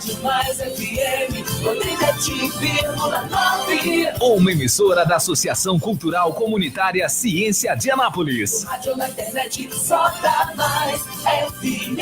Rádio Mais FM 87,9. Uma emissora da Associação Cultural Comunitária Ciência de Anápolis. Rádio na internet só dá Mais FM.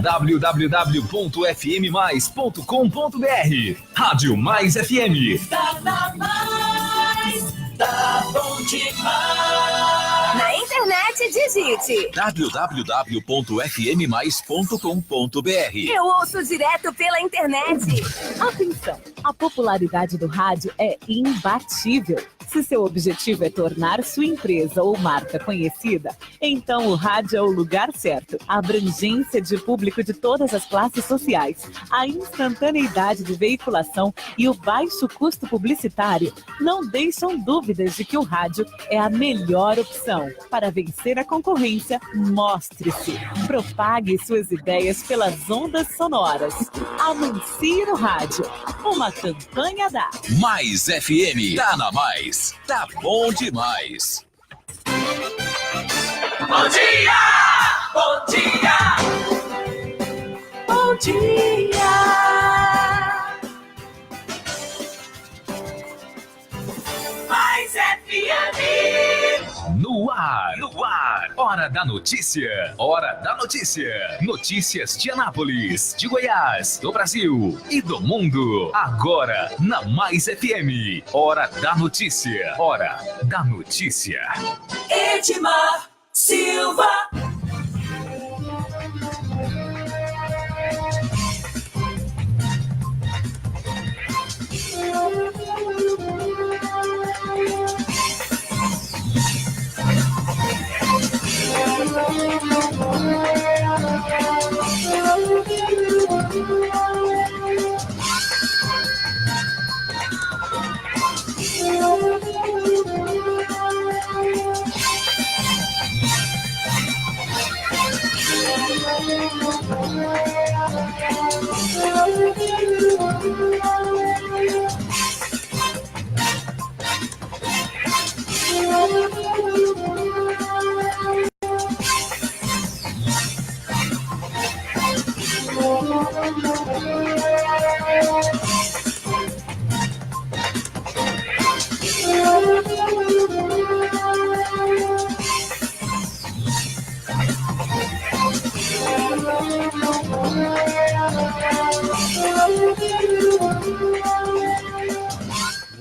www.fmmais.com.br. Rádio Mais FM. Tá na Mais, tá bom demais. Na internet, digite www.fmmais.com.br. Eu ouço direto pela internet. Atenção! A popularidade do rádio é imbatível. Se seu objetivo é tornar sua empresa ou marca conhecida, então o rádio é o lugar certo. A abrangência de público de todas as classes sociais, a instantaneidade de veiculação e o baixo custo publicitário não deixam dúvidas de que o rádio é a melhor opção. Para vencer a concorrência, mostre-se. Propague suas ideias pelas ondas sonoras. Anuncie no rádio. Uma campanha da Mais FM. Tá na Mais. Tá bom demais. Bom dia! Bom dia! Bom dia! Mais FM! No ar, no ar. Hora da notícia. Hora da notícia. Notícias de Anápolis, de Goiás, do Brasil e do mundo. Agora, na Mais FM. Hora da notícia. Hora da notícia. Edmar Silva.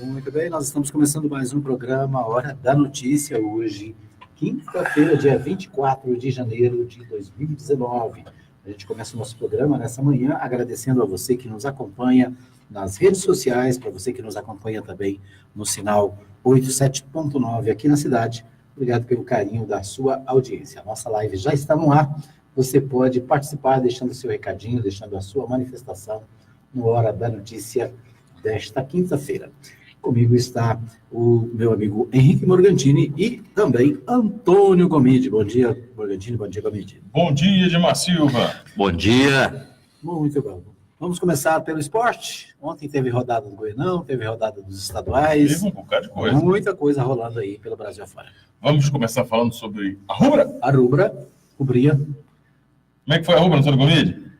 Muito bem, nós estamos começando mais um programa Hora da Notícia, hoje, quinta-feira, dia 24 de janeiro de 2019. A gente começa o nosso programa nessa manhã, agradecendo a você que nos acompanha nas redes sociais, para você que nos acompanha também no sinal 87.9 aqui na cidade. Obrigado pelo carinho da sua audiência. A nossa live já está no ar. Você pode participar deixando seu recadinho, deixando a sua manifestação no Hora da Notícia desta quinta-feira. Comigo está o meu amigo Henrique Morgantini e também Antônio Gomide. Bom dia, Morgantini. Bom dia, Gomide. Bom dia, Edmar Silva. Bom dia. Muito bom. Vamos começar pelo esporte. Ontem teve rodada do Goianão, teve rodada dos estaduais. Teve um bocado de coisa. Muita coisa rolando aí pelo Brasil afora. Vamos começar falando sobre a Rubra? A Rubra, Rubria. Como é que foi a Rubra, Antônio Gomide?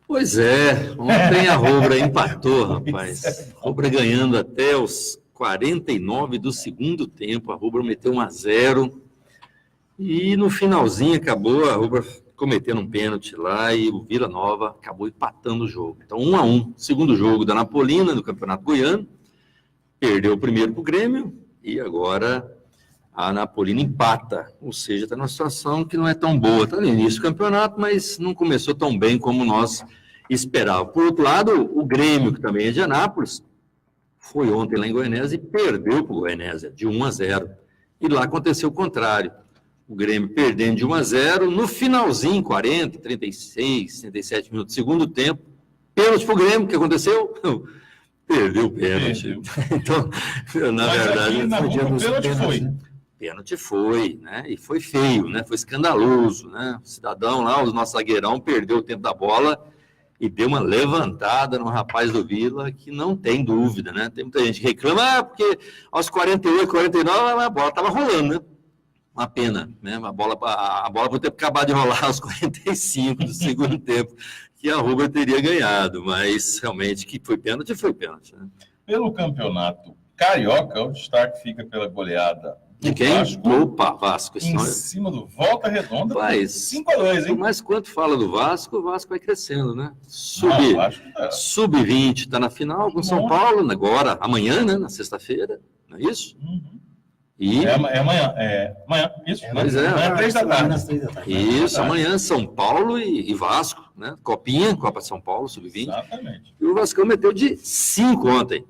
Pois é, ontem a Rubra empatou, rapaz. Rubra ganhando até os 49 do segundo tempo. A Rubra meteu 1-0. E no finalzinho acabou a Rubra cometendo um pênalti lá e o Vila Nova acabou empatando o jogo. Então 1-1. Segundo jogo da Napolina, no Campeonato Goiano. Perdeu o primeiro para o Grêmio e agora a Napolina empata. Ou seja, está numa situação que não é tão boa. Está no início do campeonato, mas não começou tão bem como nós esperávamos. Por outro lado, o Grêmio, que também é de Anápolis, foi ontem lá em Goianésia e perdeu para o Goianésia de 1-0. E lá aconteceu o contrário. O Grêmio perdendo de 1-0, no finalzinho, 40, 36, 37 minutos do segundo tempo, pênalti para o Grêmio, o que aconteceu? Perdeu o pênalti. Então, na verdade, aqui na Rubra, o pênalti foi. Pênalti foi, né? E foi feio, né? Foi escandaloso, né? O cidadão lá, o nosso zagueirão, perdeu o tempo da bola e deu uma levantada no rapaz do Vila, que não tem dúvida, né? Tem muita gente que reclama, porque aos 48, 49, a bola estava rolando, né? uma pena, né? A bola por ter acabado de rolar aos 45 do segundo tempo, que a Rubra teria ganhado, mas realmente que foi pênalti, né? Pelo campeonato carioca, o destaque fica pela goleada De do quem? Vasco, Opa, Vasco. em cima do Volta Redonda, Mas, 5-2, hein? mas quando fala do Vasco, o Vasco vai crescendo, né? O Vasco tá- Sub-20 está na final com São Paulo, agora, amanhã, né? Na sexta-feira, não é isso? Uhum. E É amanhã, isso, né? Pois é. Amanhã, 3 da tarde. Às 3 da tarde. isso, amanhã São Paulo e Vasco, né? Copinha, Copa São Paulo, Sub-20. Exatamente. E o Vascão meteu de 5 ontem.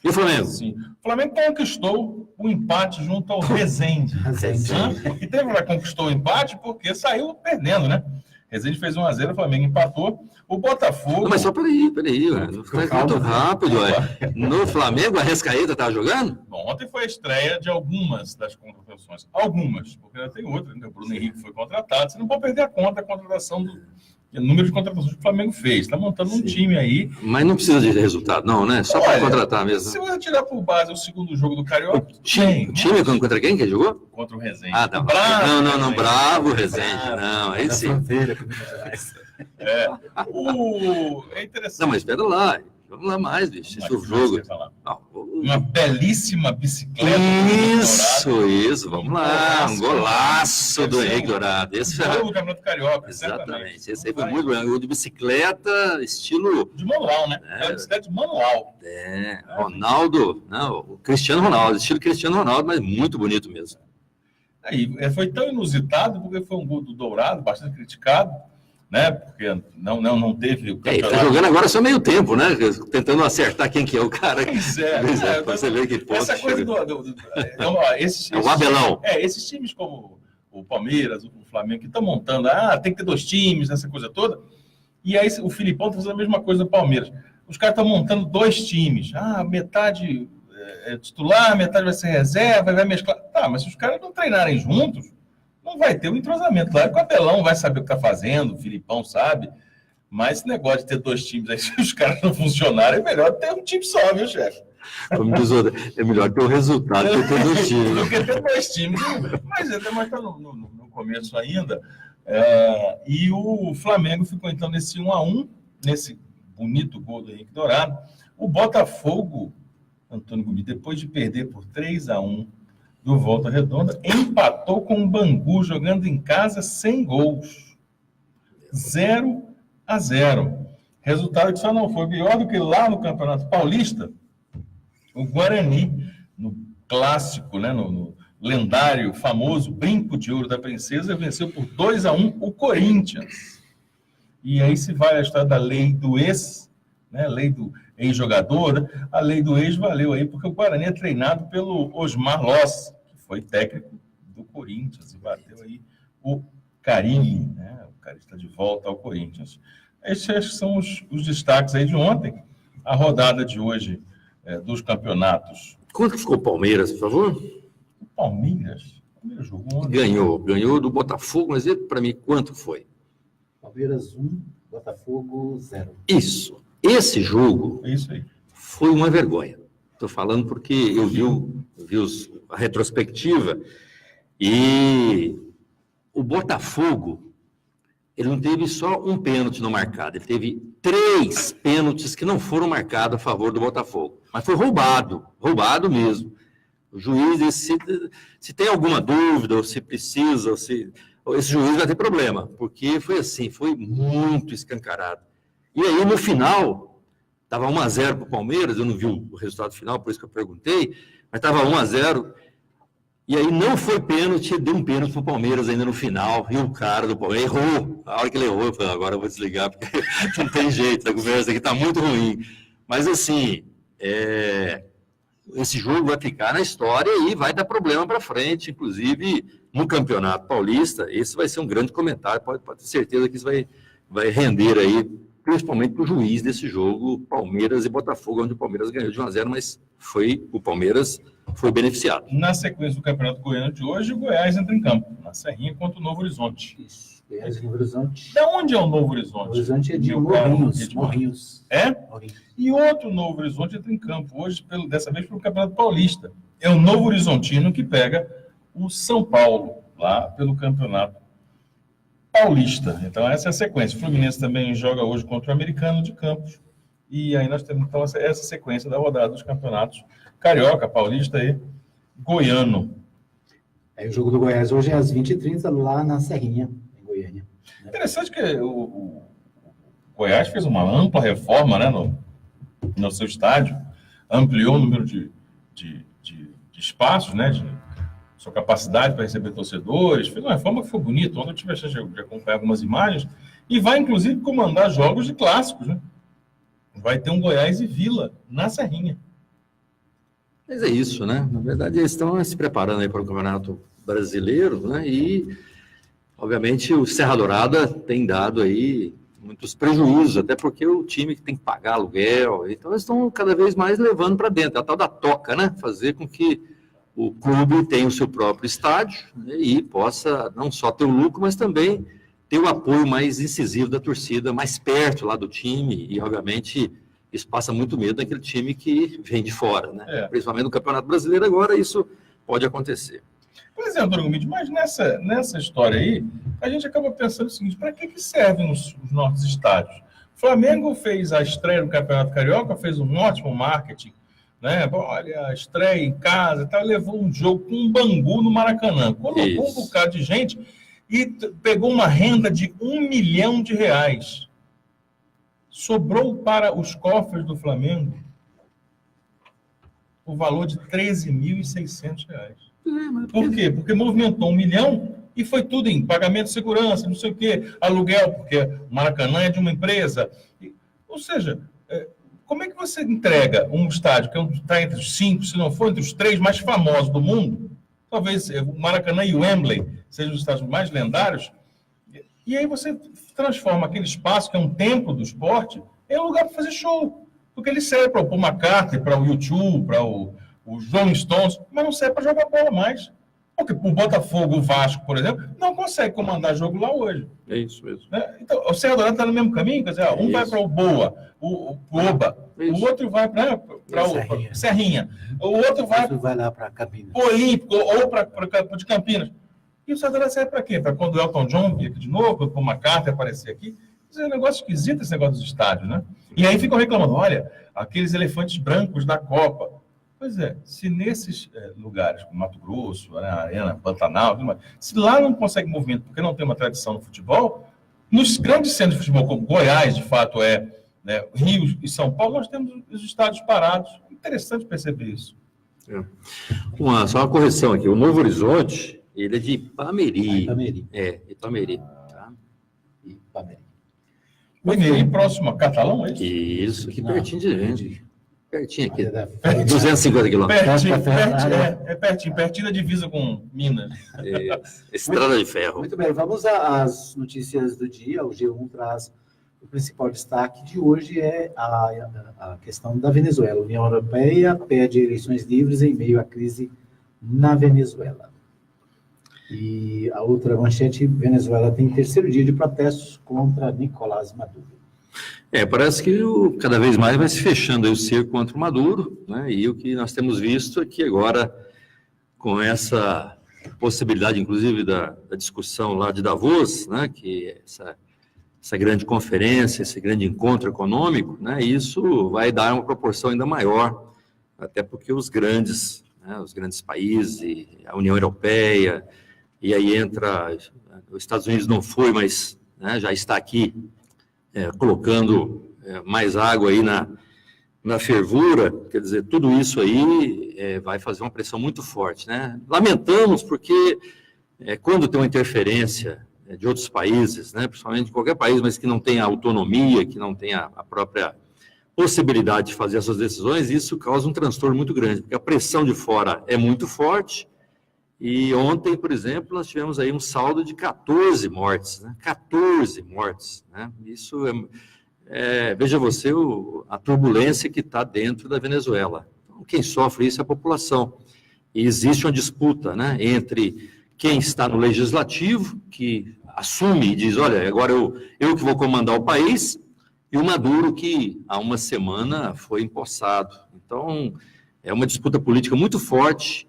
E o Flamengo? Sim. O Flamengo conquistou o empate junto ao Resende. Resende. Né? E conquistou o empate porque saiu perdendo, né? Resende fez 1-0, o Flamengo empatou. O Botafogo... Não, mas só peraí, ué. Não foi muito rápido, ué. No Flamengo, a Arrascaeta estava jogando? Bom, ontem foi a estreia de algumas das contratações. Algumas, porque ainda tem outras, né? O Bruno Henrique foi contratado. Você não pode perder a conta da contratação o número de contratações que o Flamengo fez. Está montando um time aí. Mas não precisa de resultado, não, né? Só para Olha, contratar mesmo. Se você tirar por base o segundo jogo do Carioca, O time contra quem que jogou? contra o Resende. Ah, tá. O Bravo, Não, Resende. bravo, Resende. Não, aí Da sim. fronteira, com Minas Gerais. É interessante. Não, mas espera lá. Vamos lá mais, bicho. Esse é o Mas, jogo. você ia falar. Não, Uma belíssima bicicleta. Isso, vamos lá. Um golaço do Henrique Dourado. Esse foi... Gol do Campeonato Carioca. Exatamente. Esse aí foi muito bom. O de bicicleta, estilo De manual, né? É uma bicicleta de manual. Ronaldo. Não, o Cristiano Ronaldo. Estilo Cristiano Ronaldo, mas muito bonito mesmo. Aí, foi tão inusitado porque foi um gol do Dourado, bastante criticado, né? Porque não teve o Ele campeonato. tá jogando agora só meio tempo, né? Tentando acertar quem que é o cara. Pois é, Pra você ver que ponto essa coisa chega. esses, O Abelão. esses times como o Palmeiras, o Flamengo, que estão montando, tem que ter 2 times, essa coisa toda. E aí o Filipão está fazendo a mesma coisa do Palmeiras. Os caras estão montando 2 times. Metade é titular, metade vai ser reserva, vai mesclar. Tá, mas se os caras não treinarem juntos, não vai ter um entrosamento. Claro que o Abelão vai saber o que está fazendo, o Filipão sabe, mas esse negócio de ter 2 times aí, se os caras não funcionarem, é melhor ter um time só, viu, chefe? Como diz o outro, é melhor ter o resultado que ter dois times. Do que ter 2 times. Mas está no começo ainda. E o Flamengo ficou então nesse 1-1, nesse bonito gol do Henrique Dourado. O Botafogo, Antônio Gomes, depois de perder por 3-1 do Volta Redonda, empatou com o Bangu jogando em casa sem gols. 0-0. Resultado que só não foi pior do que lá no Campeonato Paulista, o Guarani, no clássico, né, no lendário, famoso Brinco de Ouro da Princesa, venceu por 2-1 o Corinthians. E aí se vai a história da lei do ex, né, lei do ex-jogador, né? A lei do ex valeu aí, porque o Guarani é treinado pelo Osmar Loss, que foi técnico do Corinthians, e bateu aí o Carille, né? O cara está de volta ao Corinthians. Esses são os destaques aí de ontem. A rodada de hoje dos campeonatos. Quanto ficou o Palmeiras, por favor? O Palmeiras jogou ontem. Ganhou do Botafogo, mas para mim, quanto foi? Palmeiras 1, Botafogo 0. Isso. Esse jogo É isso aí. foi uma vergonha. Estou falando porque eu vi a retrospectiva e o Botafogo, ele não teve só um pênalti não marcado, ele teve 3 pênaltis que não foram marcados a favor do Botafogo. Mas foi roubado mesmo. O juiz, se tem alguma dúvida, ou se precisa, esse juiz vai ter problema, porque foi assim, foi muito escancarado. E aí, no final, estava 1-0 para o Palmeiras, eu não vi o resultado final, por isso que eu perguntei, mas estava 1-0, e aí não foi pênalti, deu um pênalti para o Palmeiras ainda no final, e o cara do Palmeiras errou. A hora que ele errou, eu falei, agora eu vou desligar, porque não tem jeito, a conversa aqui está muito ruim. Mas assim, esse jogo vai ficar na história e vai dar problema para frente, inclusive no Campeonato Paulista, esse vai ser um grande comentário, pode ter certeza que isso vai render aí, principalmente para o juiz desse jogo, Palmeiras e Botafogo, onde o Palmeiras ganhou de 1-0, mas o Palmeiras foi beneficiado. Na sequência do Campeonato Goiano de hoje, o Goiás entra em campo, na Serrinha contra o Novo Horizonte. Isso. Goiás e Novo Horizonte. De onde é o Novo Horizonte? Novo Horizonte é de Meu Morrinhos. caro, Morrinhos. É? Morrinhos. E outro Novo Horizonte entra em campo hoje, dessa vez pelo Campeonato Paulista. É o Novo Horizontino que pega o São Paulo, lá pelo Campeonato Paulista. Então, essa é a sequência. O Fluminense também joga hoje contra o Americano de Campos. E aí nós temos, então, essa sequência da rodada dos campeonatos Carioca, Paulista e Goiano. Aí o jogo do Goiás hoje é às 20h30, lá na Serrinha, em Goiânia. Interessante que o Goiás fez uma ampla reforma, né, no seu estádio, ampliou o número de espaços, né, de sua capacidade para receber torcedores, fez uma reforma que foi bonita. Ontem eu tive a chance de acompanhar algumas imagens, e vai, inclusive, comandar jogos de clássicos, né? Vai ter um Goiás e Vila na Serrinha. Mas é isso, né? Na verdade, eles estão se preparando aí para o Campeonato Brasileiro, né? E, obviamente, o Serra Dourada tem dado aí muitos prejuízos, até porque o time que tem que pagar aluguel, então eles estão cada vez mais levando para dentro, a tal da toca, né? Fazer com que o clube tenha o seu próprio estádio, né? E possa não só ter o lucro, mas também ter o apoio mais incisivo da torcida, mais perto lá do time, e, obviamente, isso passa muito medo daquele time que vem de fora, né? Principalmente no Campeonato Brasileiro, agora isso pode acontecer. Pois é, Antônio Gomes, mas nessa história aí, a gente acaba pensando o seguinte: para que servem os nossos estádios? O Flamengo fez a estreia no Campeonato Carioca, fez um ótimo marketing, né? Olha, a estreia em casa, tá, levou um jogo com um Bangu no Maracanã, colocou um bocado de gente e pegou uma renda de R$1 milhão. Sobrou para os cofres do Flamengo o valor de R$13.600. Por quê? Porque movimentou 1 milhão e foi tudo em pagamento de segurança, não sei o quê, aluguel, porque o Maracanã é de uma empresa. Ou seja, como é que você entrega um estádio que está entre os 5, se não for entre os 3 mais famosos do mundo? Talvez o Maracanã e o Wembley sejam os estádios mais lendários. E aí você transforma aquele espaço, que é um templo do esporte, em um lugar para fazer show. Porque ele serve para o Paul McCartney, para o U2, para o Rolling Stones, mas não serve para jogar bola mais. Porque o Botafogo, o Vasco, por exemplo, não consegue comandar jogo lá hoje. É isso mesmo. Né? Então, o Serra Dourada está no mesmo caminho, quer dizer, um vai para o Boa, o Oba, o outro vai para o Serrinha, o outro vai lá para Campinas, o Olímpico, ou para o de Campinas. E o Serra Dourada serve para quê? Para quando o Elton John vir aqui de novo, quando o Paul McCartney aparecer aqui. Isso é um negócio esquisito, esse negócio dos estádios, né? E aí ficam reclamando, olha, aqueles elefantes brancos da Copa. Pois é, se nesses lugares, como Mato Grosso, né, Arena, Pantanal, se lá não consegue movimento porque não tem uma tradição no futebol, nos grandes centros de futebol, como Goiás, de fato, né, Rio e São Paulo, nós temos os estádios parados. Interessante perceber isso. Só uma correção aqui, o Novo Horizonte, ele é de Ipameri. Ipameri. Tá? Ipameri, próximo a Catalão, é isso? Isso, aqui pertinho de gente. Pertinho aqui, 250 quilômetros. Pertinho da divisa com Minas. Estrada de ferro. Muito bem, vamos às notícias do dia. O G1 traz o principal destaque de hoje, é a questão da Venezuela. A União Europeia pede eleições livres em meio à crise na Venezuela. E a outra manchete: Venezuela tem terceiro dia de protestos contra Nicolás Maduro. Parece que cada vez mais vai se fechando aí o cerco contra o Maduro, né? E o que nós temos visto é que agora, com essa possibilidade, inclusive, da discussão lá de Davos, né? Que é essa grande conferência, esse grande encontro econômico, né? Isso vai dar uma proporção ainda maior, até porque os grandes países, a União Europeia, e aí entra, os Estados Unidos não foi, mas, né, já está aqui, colocando mais água aí na fervura. Quer dizer, tudo isso aí vai fazer uma pressão muito forte, né? Lamentamos porque quando tem uma interferência de outros países, né, principalmente de qualquer país, mas que não tem a autonomia, que não tem a própria possibilidade de fazer essas decisões, isso causa um transtorno muito grande, porque a pressão de fora é muito forte. E ontem, por exemplo, nós tivemos aí um saldo de 14 mortes, né? 14 mortes, né? Isso veja você a turbulência que está dentro da Venezuela. Então, quem sofre isso é a população. E existe uma disputa, né, entre quem está no legislativo, que assume e diz, olha, agora eu que vou comandar o país, e o Maduro, que há uma semana foi empossado. Então, é uma disputa política muito forte.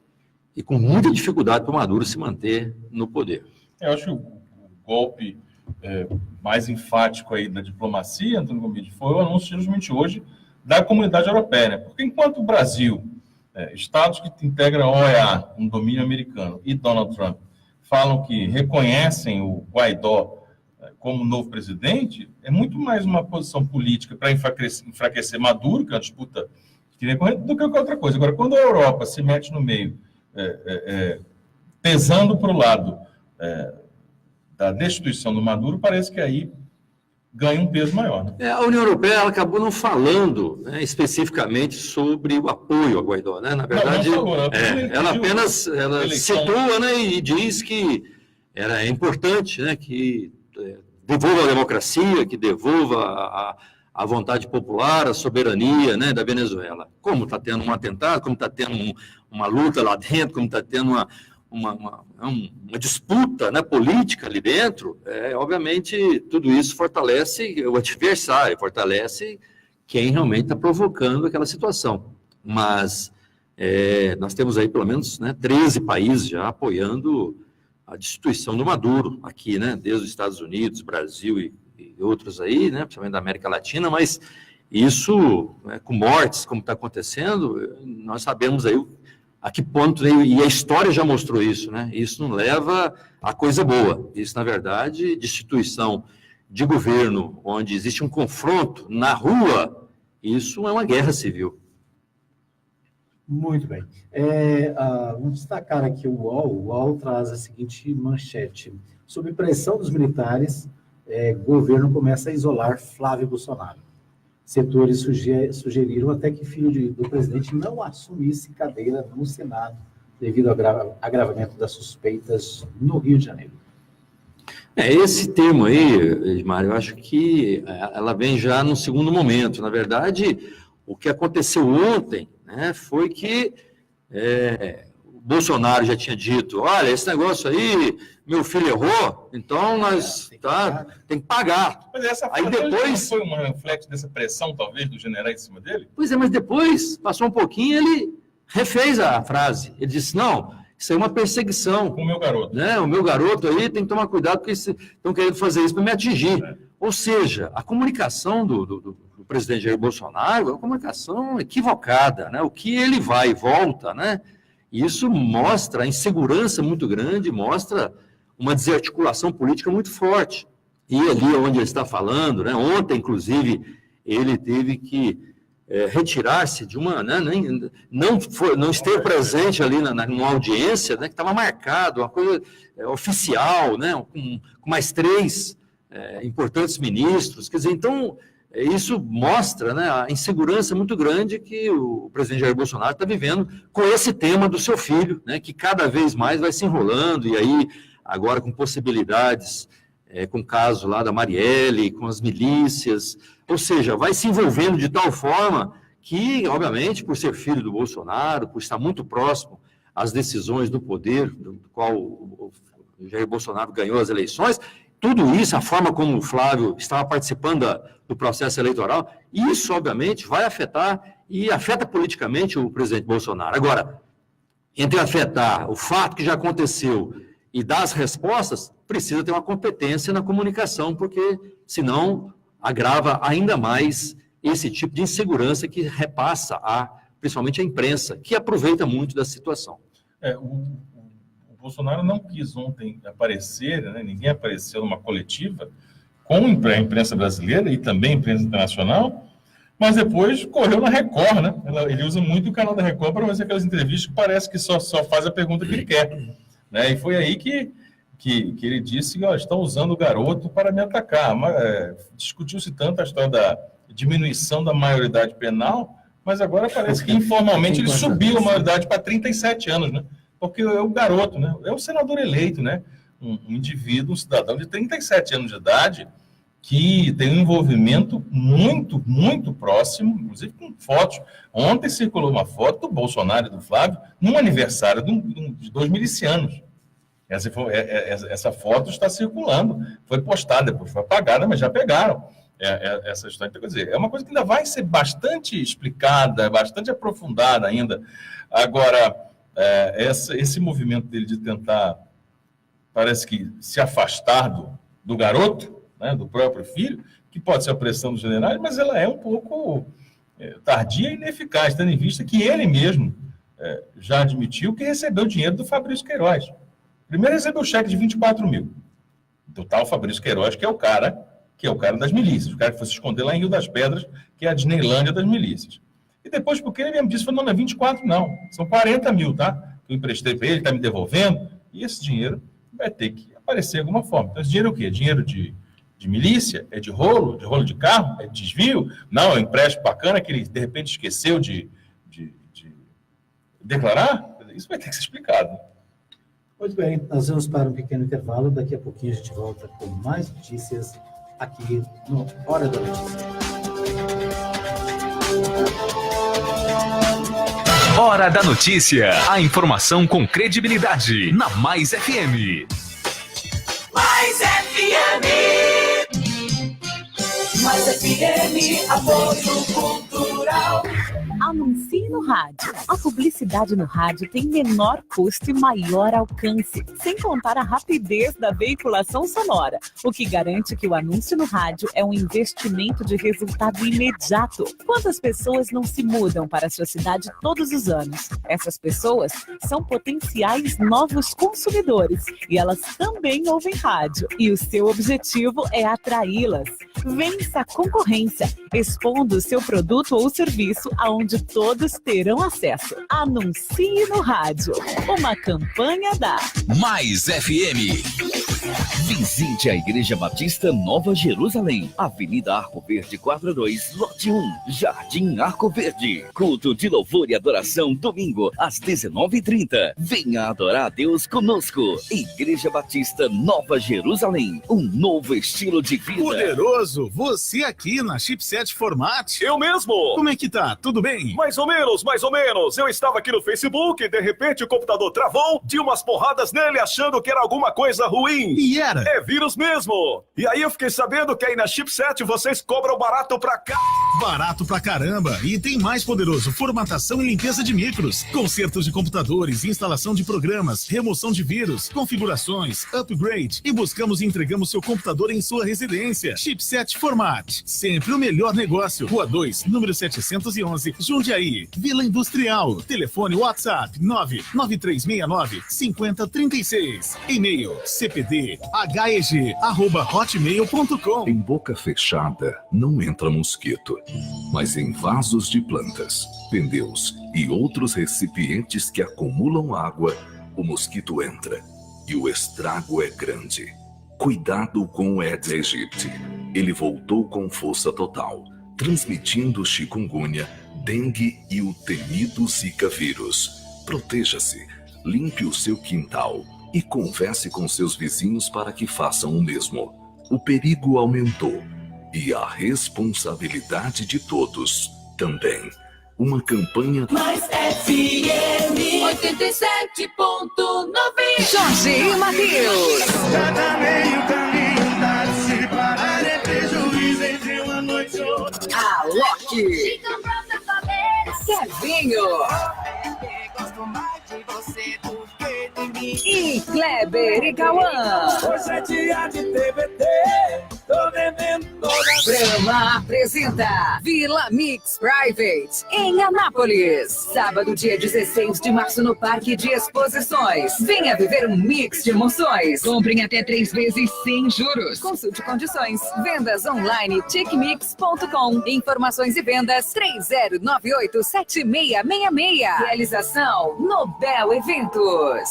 e com muita dificuldade para o Maduro se manter no poder. Eu acho que o golpe mais enfático aí da diplomacia, Antônio Gomide, foi o anúncio justamente hoje da Comunidade Europeia, né? Porque enquanto o Brasil, estados que integram a OEA, um domínio americano, e Donald Trump, falam que reconhecem o Guaidó como novo presidente, é muito mais uma posição política para enfraquecer Maduro, que é uma disputa que recorrente, do que qualquer outra coisa. Agora, quando a Europa se mete no meio, pesando para o lado da destituição do Maduro, parece que aí ganha um peso maior. Né? A União Europeia ela acabou não falando, né, especificamente sobre o apoio a Guaidó. Né? Na verdade, ela apenas situa, né, e diz que é importante, né, que devolva a democracia, que devolva a vontade popular, a soberania, né, da Venezuela. Como está tendo um atentado, como está tendo uma luta lá dentro, como está tendo uma disputa, né, política ali dentro, obviamente tudo isso fortalece o adversário, fortalece quem realmente está provocando aquela situação. Mas nós temos aí pelo menos, né, 13 países já apoiando a destituição do Maduro aqui, né, desde os Estados Unidos, Brasil e outros aí, né, principalmente da América Latina, mas isso, né, com mortes, como está acontecendo, nós sabemos aí a que ponto, né, e a história já mostrou isso, né, isso não leva a coisa boa, isso, na verdade, destituição de governo, onde existe um confronto na rua, isso é uma guerra civil. Muito bem. Vamos destacar aqui o UOL traz a seguinte manchete. Sob pressão dos militares, governo começa a isolar Flávio Bolsonaro. Setores sugeriram até que filho do presidente não assumisse cadeira no Senado devido ao agravamento das suspeitas no Rio de Janeiro. Esse tema aí, Edmar, eu acho que ela vem já num segundo momento. Na verdade, o que aconteceu ontem, né, foi que o Bolsonaro já tinha dito, olha, esse negócio aí, meu filho errou, então nós tem que pagar. Mas essa aí depois foi um reflexo dessa pressão, talvez, do general em cima dele? Pois mas depois, passou um pouquinho, ele refez a frase. Ele disse, não, isso é uma perseguição. O meu garoto. Né? O meu garoto aí tem que tomar cuidado, porque estão querendo fazer isso para me atingir. Ou seja, a comunicação do presidente Jair Bolsonaro é uma comunicação equivocada, né? O que ele vai e volta, né? Isso mostra a insegurança muito grande, mostra uma desarticulação política muito forte. E ali onde ele está falando, né? Ontem, inclusive, ele teve que retirar-se de uma... Né? Não esteve presente ali numa audiência, né? Que estava marcado, uma coisa oficial, né? Com mais 3 importantes ministros. Quer dizer, então... Isso mostra, né, a insegurança muito grande que o presidente Jair Bolsonaro está vivendo com esse tema do seu filho, né, que cada vez mais vai se enrolando, e aí agora com possibilidades, com o caso lá da Marielle, com as milícias, ou seja, vai se envolvendo de tal forma que, obviamente, por ser filho do Bolsonaro, por estar muito próximo às decisões do poder, do qual o Jair Bolsonaro ganhou as eleições, tudo isso, a forma como o Flávio estava participando do processo eleitoral, isso, obviamente, vai afetar e afeta politicamente o presidente Bolsonaro. Agora, entre afetar o fato que já aconteceu e dar as respostas, precisa ter uma competência na comunicação, porque senão agrava ainda mais esse tipo de insegurança que repassa principalmente a imprensa, que aproveita muito da situação. O Bolsonaro não quis ontem aparecer, né? Ninguém apareceu numa coletiva com a imprensa brasileira e também a imprensa internacional, mas depois correu na Record, né? Ele usa muito o canal da Record para fazer aquelas entrevistas que parece que só faz a pergunta que ele quer, né? E foi aí que ele disse que estão usando o garoto para me atacar. Discutiu-se tanto a história da diminuição da maioridade penal, mas agora parece que informalmente ele subiu a maioridade para 37 anos, né? Porque é o garoto, né? É o senador eleito, né? Um indivíduo, um cidadão de 37 anos de idade que tem um envolvimento muito, muito próximo, inclusive com fotos. Ontem circulou uma foto do Bolsonaro e do Flávio num aniversário de 2 milicianos. Essa foto está circulando, foi postada, depois foi apagada, mas já pegaram essa história. Então, quer dizer, é uma coisa que ainda vai ser bastante explicada, bastante aprofundada ainda. Agora, esse movimento dele de tentar, parece que, se afastar do garoto, né, do próprio filho, que pode ser a pressão dos generais, mas ela é um pouco tardia e ineficaz, tendo em vista que ele mesmo já admitiu que recebeu dinheiro do Fabrício Queiroz. Primeiro recebeu o cheque de 24 mil, do tal Fabrício Queiroz, que é o cara das milícias, o cara que foi se esconder lá em Rio das Pedras, que é a Disneylândia das milícias. E depois, porque ele mesmo disse, não é 24 não, são 40 mil, tá? Que eu emprestei para ele, está me devolvendo, e esse dinheiro vai ter que aparecer de alguma forma. Então, esse dinheiro é o quê? Dinheiro de milícia? É de rolo de carro? É de desvio? Não, é um empréstimo bacana que ele, de repente, esqueceu de declarar? Isso vai ter que ser explicado. Muito bem, nós vamos para um pequeno intervalo. Daqui a pouquinho a gente volta com mais notícias aqui no Hora da Notícia. Hora da Notícia. A informação com credibilidade na Mais FM. Mais FM. Mais FM, apoio cultural. Anuncie no rádio. A publicidade no rádio tem menor custo e maior alcance, sem contar a rapidez da veiculação sonora, o que garante que o anúncio no rádio é um investimento de resultado imediato. Quantas pessoas não se mudam para a sua cidade todos os anos? Essas pessoas são potenciais novos consumidores e elas também ouvem rádio. E o seu objetivo é atraí-las. Vença a concorrência, expondo o seu produto ou serviço aonde todos terão acesso. Anuncie no rádio. Uma campanha da Mais FM. Visite a Igreja Batista Nova Jerusalém, Avenida Arco Verde 42, Lote 1, Jardim Arco Verde. Culto de louvor e adoração, domingo, às 19h30. Venha adorar a Deus conosco. Igreja Batista Nova Jerusalém, um novo estilo de vida. Poderoso, você aqui na Chipset Format. Eu mesmo. Como é que tá? Tudo bem? Mais ou menos, mais ou menos. Eu estava aqui no Facebook e de repente o computador travou, dei umas porradas nele achando que era alguma coisa ruim. E era? É vírus mesmo. E aí eu fiquei sabendo que aí na Chipset vocês cobram barato pra cá. Barato pra caramba. E tem mais, Poderoso. Formatação e limpeza de micros, consertos de computadores, instalação de programas, remoção de vírus, configurações, upgrade. E buscamos e entregamos seu computador em sua residência. Chipset Format. Sempre o melhor negócio. Rua 2, número 711, Jundiaí. Vila Industrial. Telefone WhatsApp 99369-5036. E-mail cpd.heg@hotmail.com. Em boca fechada não entra mosquito, mas em vasos de plantas, pneus e outros recipientes que acumulam água, o mosquito entra e o estrago é grande. Cuidado com o Aedes aegypti. Ele voltou com força total, transmitindo chikungunya, dengue e o temido Zika vírus. Proteja-se, limpe o seu quintal e converse com seus vizinhos para que façam o mesmo. O perigo aumentou e a responsabilidade de todos também. Uma campanha Mais FM 87.9. Jorge e Matheus. Cada meio caminho dá de se parar, é prejuízo entre uma noite e outra. Alok. Kevinho. Gosto mais de você do que de mim. E Kleber e Cauã. Hoje é dia de TBT, tô bebendo toda. Brahma apresenta Vila Mix Private em Anápolis. Sábado, dia 16 de março, no Parque de Exposições. Venha viver um mix de emoções. Comprem até 3 vezes sem juros. Consulte condições. Vendas online tickmix.com. Informações e vendas 3098-7666. Realização Nobel Eventos.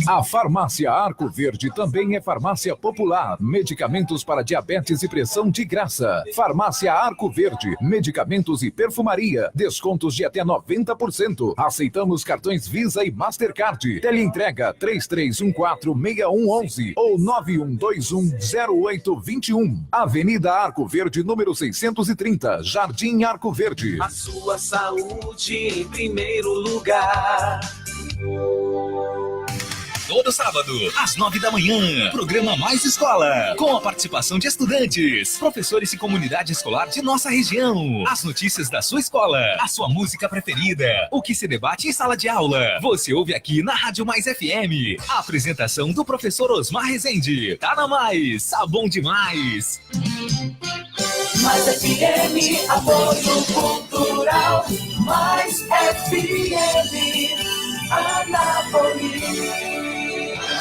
A Farmácia Arco Verde também é farmácia popular. Medicamentos para diabetes e pressão de graça. Farmácia Arco Verde. Medicamentos e perfumaria. Descontos de até 90%. Aceitamos cartões Visa e Mastercard. Teleentrega 3314-6111 ou 9121-0821. Avenida Arco Verde, número 630. Jardim Arco Verde. A sua saúde em primeiro lugar. todo sábado, às 9 da manhã. Programa Mais Escola, com a participação de estudantes, professores e comunidade escolar de nossa região. As notícias da sua escola, a sua música preferida, o que se debate em sala de aula. Você ouve aqui na Rádio Mais FM. A apresentação do professor Osmar Rezende. Tá na Mais, tá bom demais. Mais FM, apoio cultural. Mais FM, Anápolis.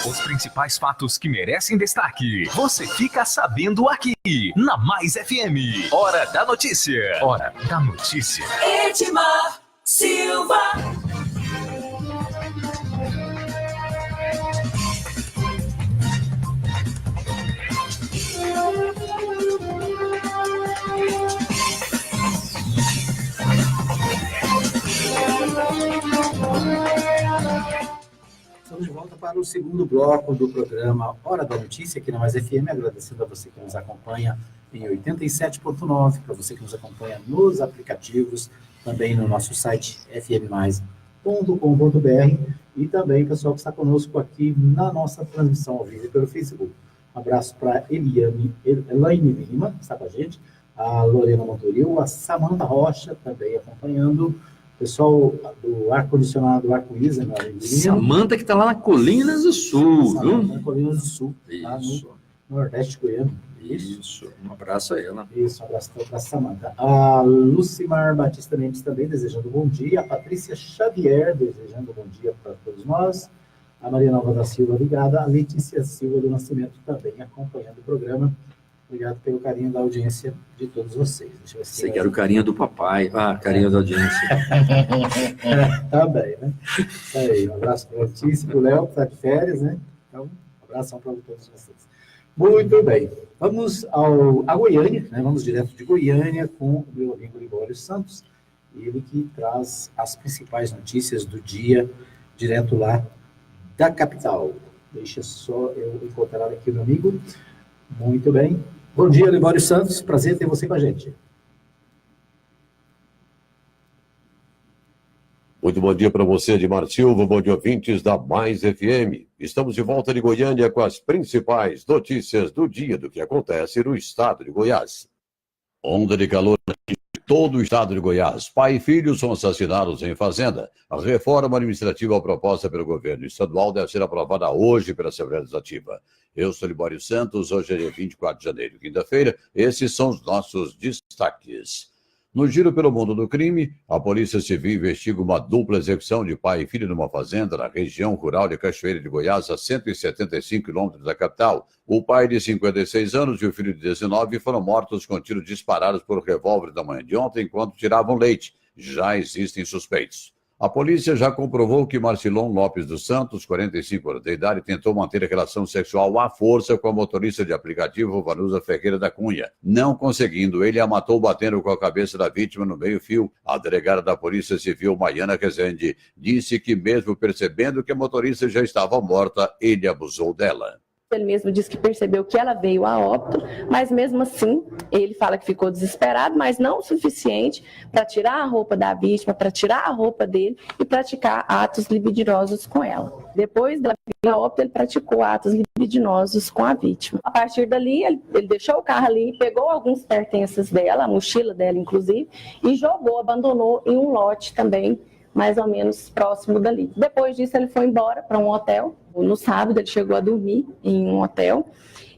Os principais fatos que merecem destaque, você fica sabendo aqui, na Mais FM. Hora da notícia. Hora da notícia. Edmar Silva. Estamos de volta para o segundo bloco do programa Hora da Notícia, aqui na Mais FM, agradecendo a você que nos acompanha em 87.9, para você que nos acompanha nos aplicativos, também no nosso site fmmais.com.br e também o pessoal que está conosco aqui na nossa transmissão ao vivo pelo Facebook. Um abraço para Elaine Lima, que está com a gente, a Lorena Montoril, a Samanta Rocha, também acompanhando, o pessoal do ar-condicionado Arco-Íris, Samanta, que está lá na Colinas do Sul, viu? Na Colinas do Sul, lá no Nordeste goiano. Isso, um abraço a ela. Isso, um abraço para a Samanta. A Lucimar Batista Mendes também desejando bom dia. A Patrícia Xavier desejando bom dia para todos nós. A Maria Nova da Silva ligada. A Letícia Silva do Nascimento também acompanhando o programa. Obrigado pelo carinho da audiência de todos vocês. Deixa eu ver se você quer o carinho do papai. Ah, carinho da audiência. Tá bem, né? Isso aí, um abraço para o Letícia, para o Léo, que está de férias, né? Então, um abração para todos vocês. Muito bem. Vamos a Goiânia, né? Vamos direto de Goiânia com o meu amigo Libório Santos, ele que traz as principais notícias do dia, direto lá da capital. Deixa só eu encontrar aqui o meu amigo. Muito bem. Bom dia, Libório Santos. Prazer ter você com a gente. Muito bom dia para você, Edmar Silva. Bom dia, ouvintes da Mais FM. Estamos de volta de Goiânia com as principais notícias do dia do que acontece no estado de Goiás. Onda de calor em todo o estado de Goiás. Pai e filho são assassinados em fazenda. A reforma administrativa proposta pelo governo estadual deve ser aprovada hoje pela Assembleia Legislativa. Eu sou Libório Santos, hoje é dia 24 de janeiro, quinta-feira. Esses são os nossos destaques. No giro pelo mundo do crime, a Polícia Civil investiga uma dupla execução de pai e filho numa fazenda na região rural de Cachoeira de Goiás, a 175 quilômetros da capital. O pai de 56 anos e o filho de 19 foram mortos com tiros disparados por revólver da manhã de ontem enquanto tiravam leite. Já existem suspeitos. A polícia já comprovou que Marcilon Lopes dos Santos, 45 anos de idade, tentou manter a relação sexual à força com a motorista de aplicativo Vanusa Ferreira da Cunha. Não conseguindo, ele a matou batendo com a cabeça da vítima no meio-fio. A delegada da Polícia Civil, Maiana Rezende, disse que mesmo percebendo que a motorista já estava morta, ele abusou dela. Ele mesmo disse que percebeu que ela veio a óbito, mas mesmo assim, ele fala que ficou desesperado, mas não o suficiente para tirar a roupa da vítima, para tirar a roupa dele e praticar atos libidinosos com ela. Depois dela vir a óbito, ele praticou atos libidinosos com a vítima. A partir dali, ele deixou o carro ali, pegou alguns pertences dela, a mochila dela inclusive, e jogou, abandonou em um lote também, mais ou menos próximo dali. Depois disso, ele foi embora para um hotel. No sábado, ele chegou a dormir em um hotel.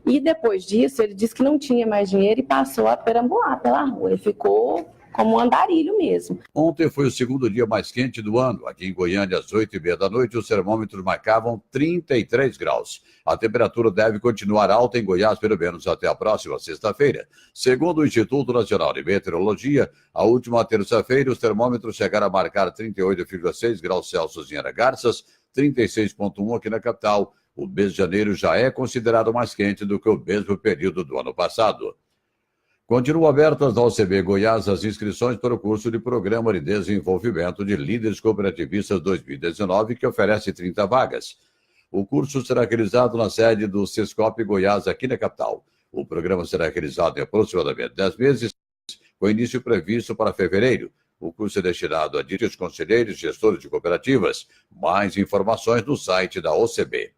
E depois disso, ele disse que não tinha mais dinheiro e passou a perambular pela rua. Ele ficou como um andarilho mesmo. Ontem foi o segundo dia mais quente do ano. Aqui em Goiânia, às 8h30 da noite, os termômetros marcavam 33 graus. A temperatura deve continuar alta em Goiás, pelo menos até a próxima sexta-feira. Segundo o Instituto Nacional de Meteorologia, a última terça-feira, os termômetros chegaram a marcar 38,6 graus Celsius em Aragarças, 36,1 aqui na capital. O mês de janeiro já é considerado mais quente do que o mesmo período do ano passado. Continuam abertas na OCB Goiás as inscrições para o curso de Programa de Desenvolvimento de Líderes Cooperativistas 2019, que oferece 30 vagas. O curso será realizado na sede do Sescop Goiás, aqui na capital. O programa será realizado em aproximadamente 10 meses, com início previsto para fevereiro. O curso é destinado a dirigentes, conselheiros e gestores de cooperativas. Mais informações no site da OCB.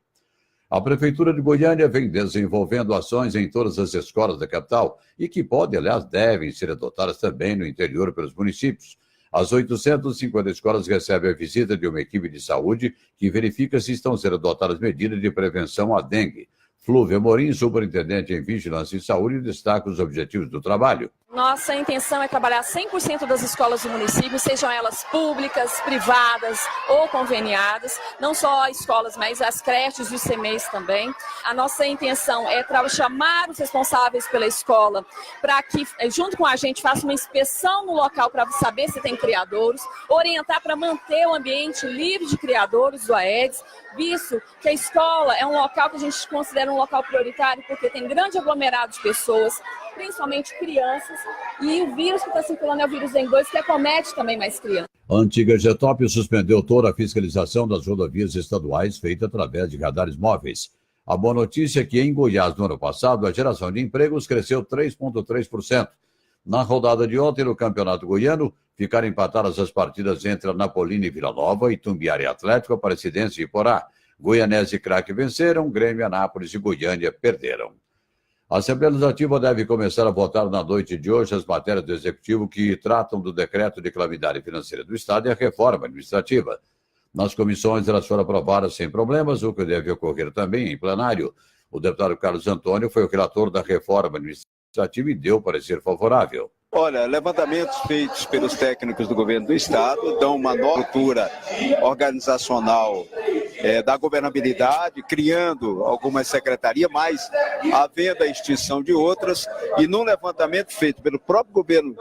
A Prefeitura de Goiânia vem desenvolvendo ações em todas as escolas da capital e que podem, aliás, devem ser adotadas também no interior pelos municípios. As 850 escolas recebem a visita de uma equipe de saúde que verifica se estão sendo adotadas medidas de prevenção à dengue. Flúvia Amorim, superintendente em Vigilância e Saúde, destaca os objetivos do trabalho. Nossa intenção é trabalhar 100% das escolas do município, sejam elas públicas, privadas ou conveniadas, não só as escolas, mas as creches e os CMEs também. A nossa intenção é chamar os responsáveis pela escola para que, junto com a gente, faça uma inspeção no local para saber se tem criadouros, orientar para manter o ambiente livre de criadouros do Aedes, visto que a escola é um local que a gente considera um local prioritário porque tem grande aglomerado de pessoas, principalmente crianças, e o vírus que está circulando é o vírus dengue 2, que acomete também mais crianças. A antiga Getop suspendeu toda a fiscalização das rodovias estaduais feita através de radares móveis. A boa notícia é que em Goiás, no ano passado, a geração de empregos cresceu 3,3%. Na rodada de ontem, no Campeonato Goiano, ficaram empatadas as partidas entre Anapolina e Vila Nova, Itumbiara e Atlético, Aparecidense e Iporá. Goianese e Craque venceram, Grêmio, Anápolis e Goiânia perderam. A Assembleia Legislativa deve começar a votar na noite de hoje as matérias do Executivo que tratam do decreto de calamidade financeira do Estado e a reforma administrativa. Nas comissões, elas foram aprovadas sem problemas, o que deve ocorrer também em plenário. O deputado Carlos Antônio foi o relator da reforma administrativa e deu parecer favorável. Olha, levantamentos feitos pelos técnicos do governo do Estado dão uma nova estrutura organizacional da governabilidade, criando algumas secretarias, mas havendo a extinção de outras, e num levantamento feito pelo próprio governo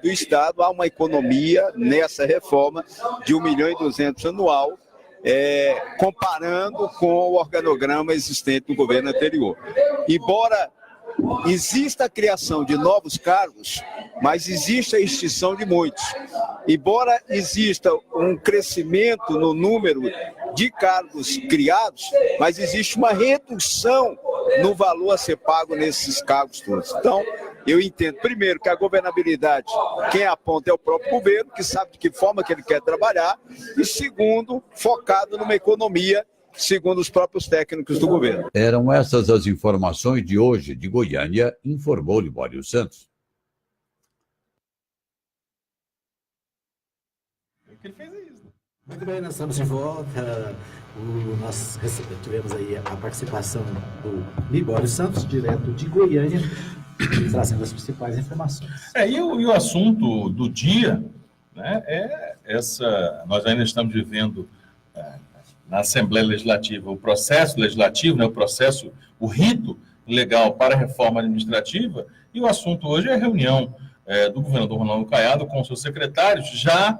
do Estado, há uma economia nessa reforma de 1.200.000 anual, comparando com o organograma existente do governo anterior. Embora exista a criação de novos cargos, mas existe a extinção de muitos. Embora exista um crescimento no número de cargos criados, mas existe uma redução no valor a ser pago nesses cargos todos. Então, eu entendo, primeiro, que a governabilidade, quem aponta é o próprio governo, que sabe de que forma que ele quer trabalhar, e segundo, focado numa economia segundo os próprios técnicos do governo. Eram essas as informações de hoje de Goiânia, informou Libório Santos. Ele fez isso. Muito bem, nós estamos de volta. Nós tivemos aí a participação do Libório Santos, direto de Goiânia, trazendo as principais informações. E o assunto do dia, né, nós ainda estamos vivendo na Assembleia Legislativa o processo legislativo, né, o rito legal para a reforma administrativa, e o assunto hoje é a reunião do governador Ronaldo Caiado com seus secretários, já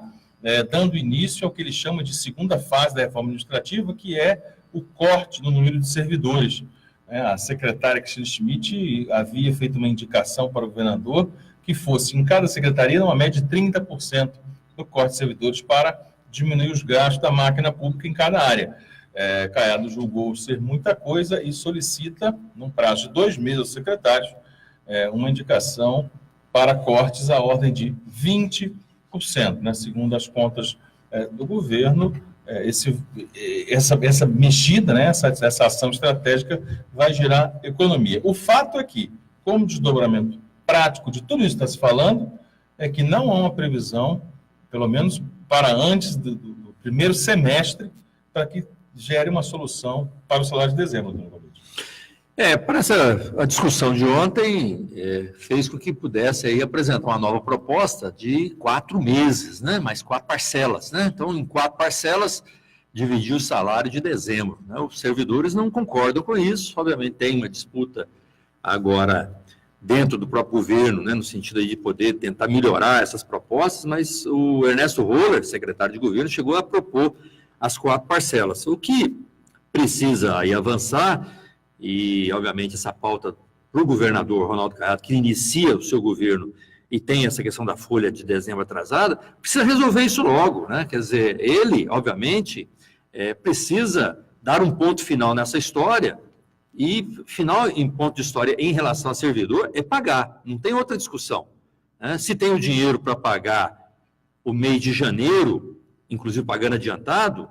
dando início ao que ele chama de segunda fase da reforma administrativa, que é o corte no número de servidores. A secretária Cristina Schmidt havia feito uma indicação para o governador que fosse, em cada secretaria, uma média de 30% do corte de servidores para diminuir os gastos da máquina pública em cada área. Caiado julgou ser muita coisa e solicita, num prazo de 2 meses aos secretários, uma indicação para cortes à ordem de 20%, né? Segundo as contas do governo, essa mexida, né? essa ação estratégica vai gerar economia. O fato é que, como desdobramento prático de tudo isso que está se falando, é que não há uma previsão, pelo menos para antes do primeiro semestre, para que gere uma solução para o salário de dezembro. A discussão de ontem fez com que pudesse aí apresentar uma nova proposta de 4 meses, né? Mais 4 parcelas, né? Então, em 4 parcelas, dividir o salário de dezembro, né? Os servidores não concordam com isso, obviamente tem uma disputa agora dentro do próprio governo, né, no sentido aí de poder tentar melhorar essas propostas, mas o Ernesto Roller, secretário de governo, chegou a propor as 4 parcelas. O que precisa aí avançar, e obviamente essa pauta para o governador Ronaldo Caiado, que inicia o seu governo e tem essa questão da folha de dezembro atrasada, precisa resolver isso logo, né? Quer dizer, ele, obviamente, precisa dar um ponto final nessa história. E final em ponto de história em relação ao servidor é pagar, não tem outra discussão, né? Se tem o dinheiro para pagar o mês de janeiro, inclusive pagando adiantado,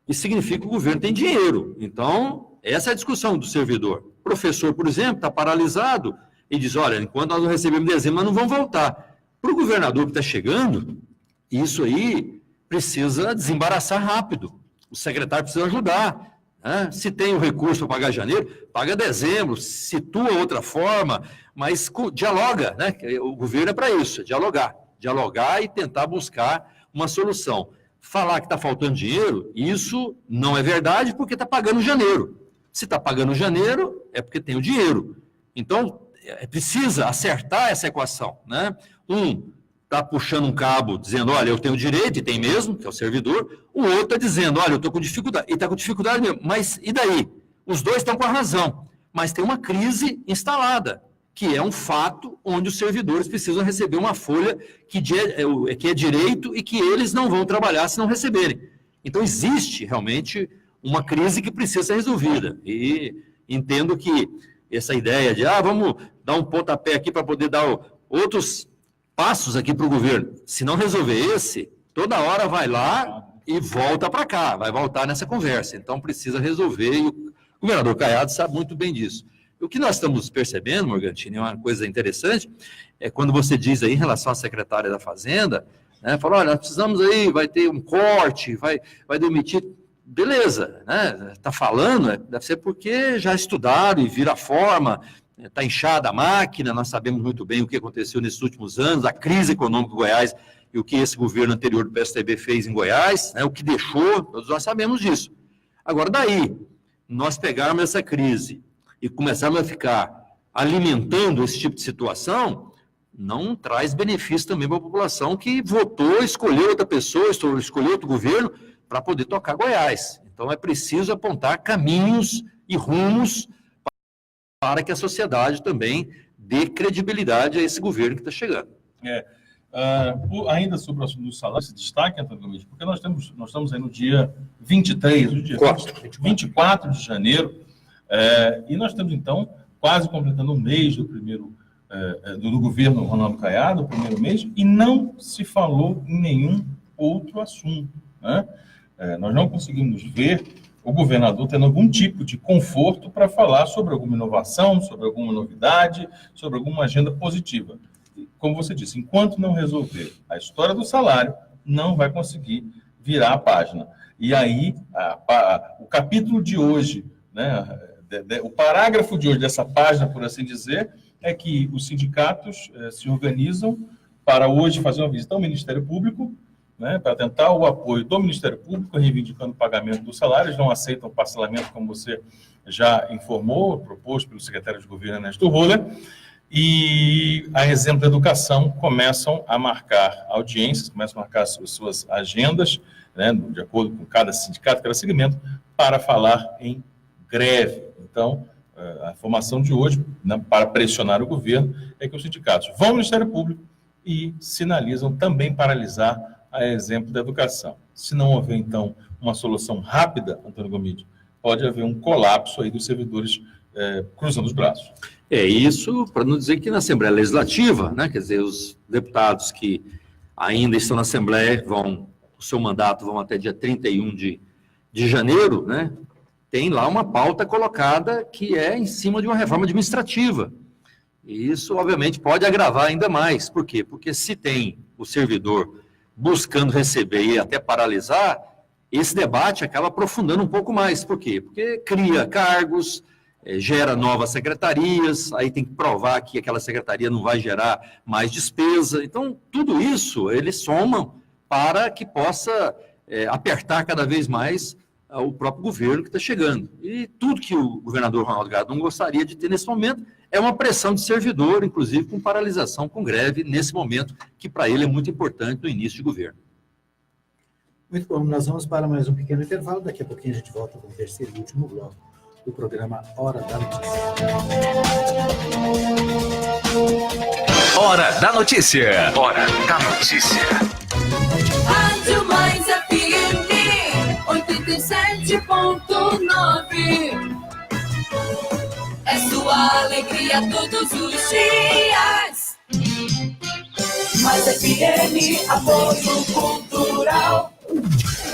isso significa que o governo tem dinheiro. Então, essa é a discussão do servidor. O professor, por exemplo, está paralisado e diz, olha, enquanto nós não recebemos dezembro, nós não vamos voltar. Para o governador que está chegando, isso aí precisa desembaraçar rápido. O secretário precisa ajudar. Né? Se tem o recurso para pagar janeiro, paga dezembro, situa outra forma, mas dialoga, né? O governo é para isso, dialogar e tentar buscar uma solução. Falar que está faltando dinheiro, isso não é verdade porque está pagando janeiro. Se está pagando janeiro, é porque tem o dinheiro. Então, precisa acertar essa equação, né? Está puxando um cabo, dizendo, olha, eu tenho direito, e tem mesmo, que é o servidor. O outro está dizendo, olha, eu estou com dificuldade. E está com dificuldade mesmo. Mas e daí? Os dois estão com a razão. Mas tem uma crise instalada, que é um fato onde os servidores precisam receber uma folha que é direito e que eles não vão trabalhar se não receberem. Então, existe realmente uma crise que precisa ser resolvida. E entendo que essa ideia de, vamos dar um pontapé aqui para poder dar outros passos aqui para o governo. Se não resolver esse, toda hora vai lá e volta para cá, vai voltar nessa conversa. Então, precisa resolver, e o governador Caiado sabe muito bem disso. O que nós estamos percebendo, Morgantini, é uma coisa interessante, é quando você diz aí em relação à secretária da Fazenda, né, fala, olha, nós precisamos aí, vai ter um corte, vai demitir, beleza, né, está falando, deve ser porque já estudaram e viram a forma, está inchada a máquina, nós sabemos muito bem o que aconteceu nesses últimos anos, a crise econômica do Goiás e o que esse governo anterior do PSDB fez em Goiás, né, o que deixou, todos nós sabemos disso. Agora, daí, nós pegarmos essa crise e começarmos a ficar alimentando esse tipo de situação, não traz benefício também para a população que votou, escolheu outra pessoa, escolheu outro governo para poder tocar Goiás. Então, é preciso apontar caminhos e rumos para que a sociedade também dê credibilidade a esse governo que está chegando. Ainda sobre o assunto do salário, se destaque, Antônio Gomes, porque nós estamos aí no dia 23, no dia 24 de janeiro, e nós estamos, então, quase completando um mês do governo Ronaldo Caiado, o primeiro mês, e não se falou em nenhum outro assunto. Né? Nós não conseguimos ver o governador tendo algum tipo de conforto para falar sobre alguma inovação, sobre alguma novidade, sobre alguma agenda positiva. Como você disse, enquanto não resolver a história do salário, não vai conseguir virar a página. E aí, o capítulo de hoje, né, o parágrafo de hoje dessa página, por assim dizer, é que os sindicatos se organizam para hoje fazer uma visita ao Ministério Público, né, para tentar o apoio do Ministério Público, reivindicando o pagamento dos salários, não aceitam parcelamento, como você já informou, proposto pelo secretário de governo Ernesto Roller, e, a exemplo da educação, começam a marcar audiências, começam a marcar as suas agendas, né, de acordo com cada sindicato, cada segmento, para falar em greve. Então, a informação de hoje, né, para pressionar o governo, é que os sindicatos vão ao Ministério Público e sinalizam também paralisar a exemplo da educação. Se não houver, então, uma solução rápida, Antônio Gomide, pode haver um colapso aí dos servidores cruzando os braços. Isso para não dizer que na Assembleia Legislativa, né, quer dizer, os deputados que ainda estão na Assembleia, o seu mandato vão até dia 31 de janeiro, né, tem lá uma pauta colocada que é em cima de uma reforma administrativa. E isso, obviamente, pode agravar ainda mais. Por quê? Porque se tem o servidor buscando receber e até paralisar, esse debate acaba aprofundando um pouco mais. Por quê? Porque cria cargos, gera novas secretarias, aí tem que provar que aquela secretaria não vai gerar mais despesa. Então, tudo isso, eles somam para que possa apertar cada vez mais o próprio governo que está chegando. E tudo que o governador Ronaldo Caiado não gostaria de ter nesse momento é uma pressão de servidor, inclusive com paralisação, com greve, nesse momento, que para ele é muito importante no início de governo. Muito bom, nós vamos para mais um pequeno intervalo, daqui a pouquinho a gente volta com o terceiro e último bloco do programa Hora da Notícia. Hora da Notícia. Hora da Notícia. Rádio Mais FM 87.9. É sua alegria todos os dias. Mais FM, apoio cultural.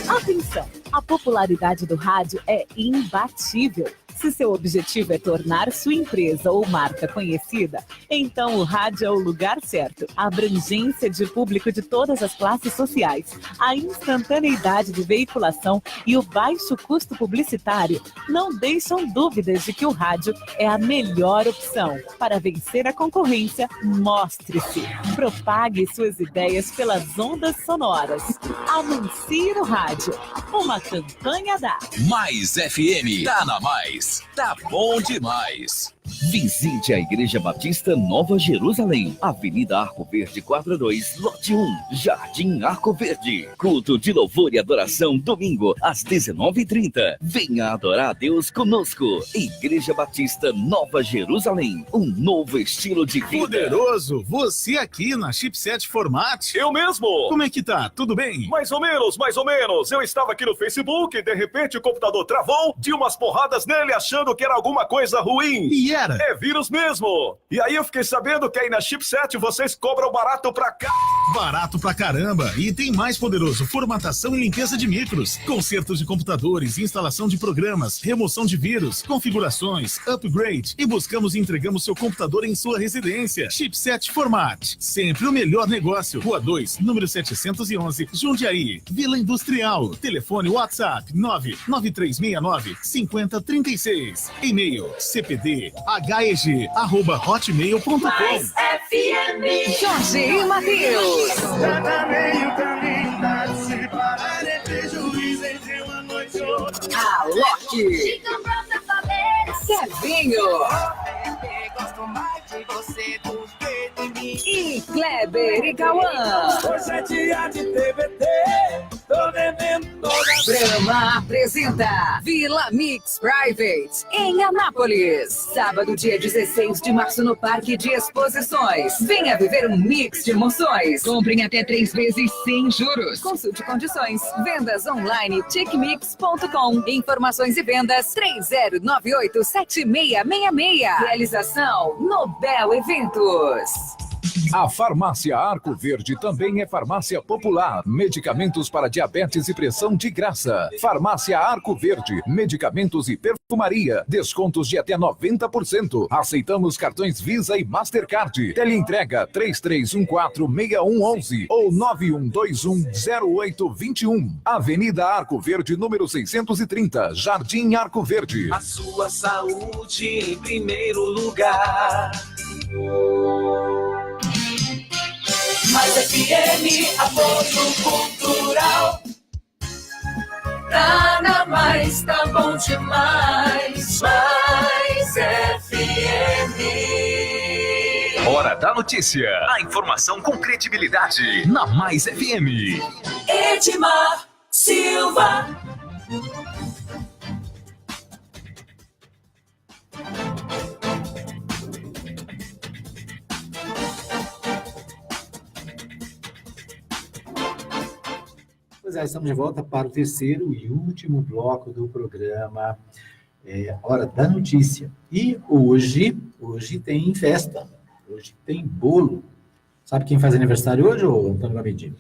Atenção! A popularidade do rádio é imbatível. Se seu objetivo é tornar sua empresa ou marca conhecida, então o rádio é o lugar certo. A abrangência de público de todas as classes sociais, a instantaneidade de veiculação e o baixo custo publicitário não deixam dúvidas de que o rádio é a melhor opção. Para vencer a concorrência, mostre-se. Propague suas ideias pelas ondas sonoras. Anuncie no rádio. Uma campanha da Mais FM. Tá na Mais. Tá bom demais. Visite a Igreja Batista Nova Jerusalém, Avenida Arco Verde 42, lote 1, Jardim Arco Verde. Culto de louvor e adoração, domingo, às 19h30. Venha adorar a Deus conosco. Igreja Batista Nova Jerusalém, um novo estilo de vida. Poderoso, você aqui na Chipset Format. Eu mesmo. Como é que tá? Tudo bem? Mais ou menos, mais ou menos. Eu estava aqui no Facebook e de repente o computador travou, de umas porradas nele achando que era alguma coisa ruim. E era? É vírus mesmo. E aí eu fiquei sabendo que aí na Chipset vocês cobram barato pra cá. Barato pra caramba. E tem mais poderoso: formatação e limpeza de micros, consertos de computadores, instalação de programas, remoção de vírus, configurações, upgrade, e buscamos e entregamos seu computador em sua residência. Chipset Format, sempre o melhor negócio. Rua 2, número 711, Jundiaí, Vila Industrial. Telefone WhatsApp 99369-5036. E-mail cpdheg@hotmail.com. Mais FM. Jorge e Matheus. Cada meio caminho dá de se parar é prejuízo entre uma noite e outra. Alok. Kevinho. Gosto mais de você do que de mim. E Kleber e Cauã. Hoje é dia de TBT, tô devendo toda. Brahma apresenta Vila Mix Private em Anápolis. Sábado, dia 16 de março, no Parque de Exposições. Venha viver um mix de emoções. Comprem até 3 vezes sem juros. Consulte condições. Vendas online tickmix.com. Informações e vendas 3098-7666. Realização Nobel Eventos. A Farmácia Arco Verde também é farmácia popular. Medicamentos para diabetes e pressão de graça. Farmácia Arco Verde. Medicamentos e perfumaria. Descontos de até 90%. Aceitamos cartões Visa e Mastercard. Teleentrega 3314-6111 ou 9121-0821. Avenida Arco Verde, número 630. Jardim Arco Verde. A sua saúde em primeiro lugar. Mais FM, apoio cultural. Tá na Mais, tá bom demais. Mais FM. Hora da notícia. A informação com credibilidade na Mais FM. Edmar Silva. Pois é, estamos de volta para o terceiro e último bloco do programa Hora da Notícia. E hoje tem festa, hoje tem bolo. Sabe quem faz aniversário hoje, Antônio Gabedini?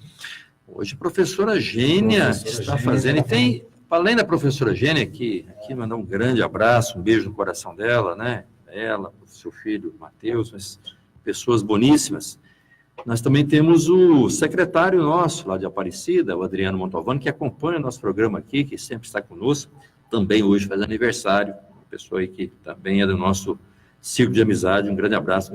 Hoje a professora Gênia está fazendo, e tem, além da professora Gênia, aqui mandar um grande abraço, um beijo no coração dela, né? Ela, o seu filho Matheus, mas pessoas boníssimas. Nós também temos o secretário nosso lá de Aparecida, o Adriano Montalvano, que acompanha o nosso programa aqui, que sempre está conosco, também hoje faz aniversário, uma pessoa aí que também é do nosso círculo de amizade. Um grande abraço,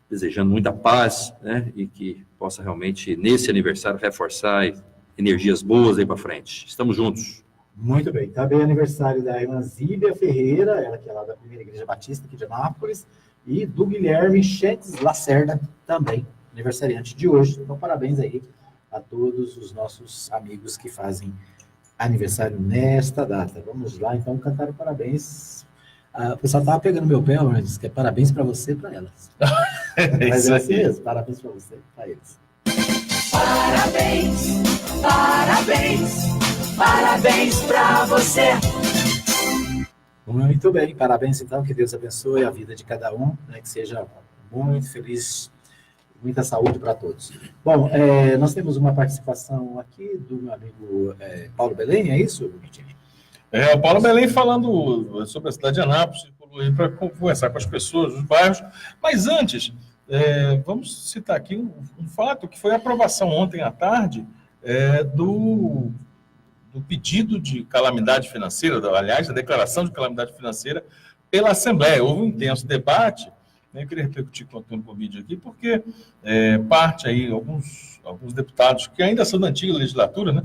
desejando muita paz, né, e que possa realmente, nesse aniversário, reforçar energias boas aí para frente. Estamos juntos. Muito bem, também aniversário da irmã Zíbia Ferreira, ela que é lá da Primeira Igreja Batista aqui de Anápolis, e do Guilherme Chetes Lacerda, também aniversariante de hoje. Então, parabéns aí a todos os nossos amigos que fazem aniversário nesta data. Vamos lá, então, cantar parabéns. O pessoal estava pegando meu pé, mas disse que é parabéns para você e para elas. Mas é assim mesmo, parabéns para você e para eles. Parabéns, parabéns, parabéns para você. Muito bem, parabéns então, que Deus abençoe a vida de cada um, né, que seja muito feliz, muita saúde para todos. Bom, nós temos uma participação aqui do meu amigo Paulo Belém, é isso, Vitinho? A Paula Belém falando sobre a cidade de Anápolis, para conversar com as pessoas dos bairros. Mas antes, vamos citar aqui um fato, que foi a aprovação ontem à tarde do pedido de calamidade financeira, aliás, da declaração de calamidade financeira pela Assembleia. Houve um intenso debate, né? Eu queria repercutir com o Antônio Covid aqui, porque parte aí, alguns deputados que ainda são da antiga legislatura, né?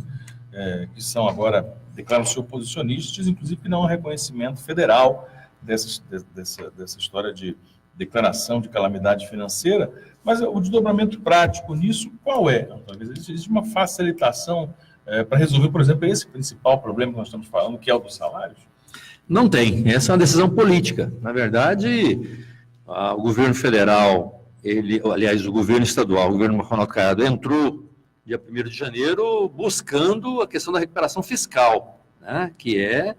Que são agora, declaram-se oposicionistas, inclusive que não há reconhecimento federal dessa história de declaração de calamidade financeira. Mas o desdobramento prático nisso, qual é? Talvez existe uma facilitação para resolver, por exemplo, esse principal problema que nós estamos falando, que é o dos salários? Não tem. Essa é uma decisão política. Na verdade, o governo federal, o governo estadual, o governo Ronaldo Caiado entrou dia 1º de janeiro buscando a questão da recuperação fiscal, né, que é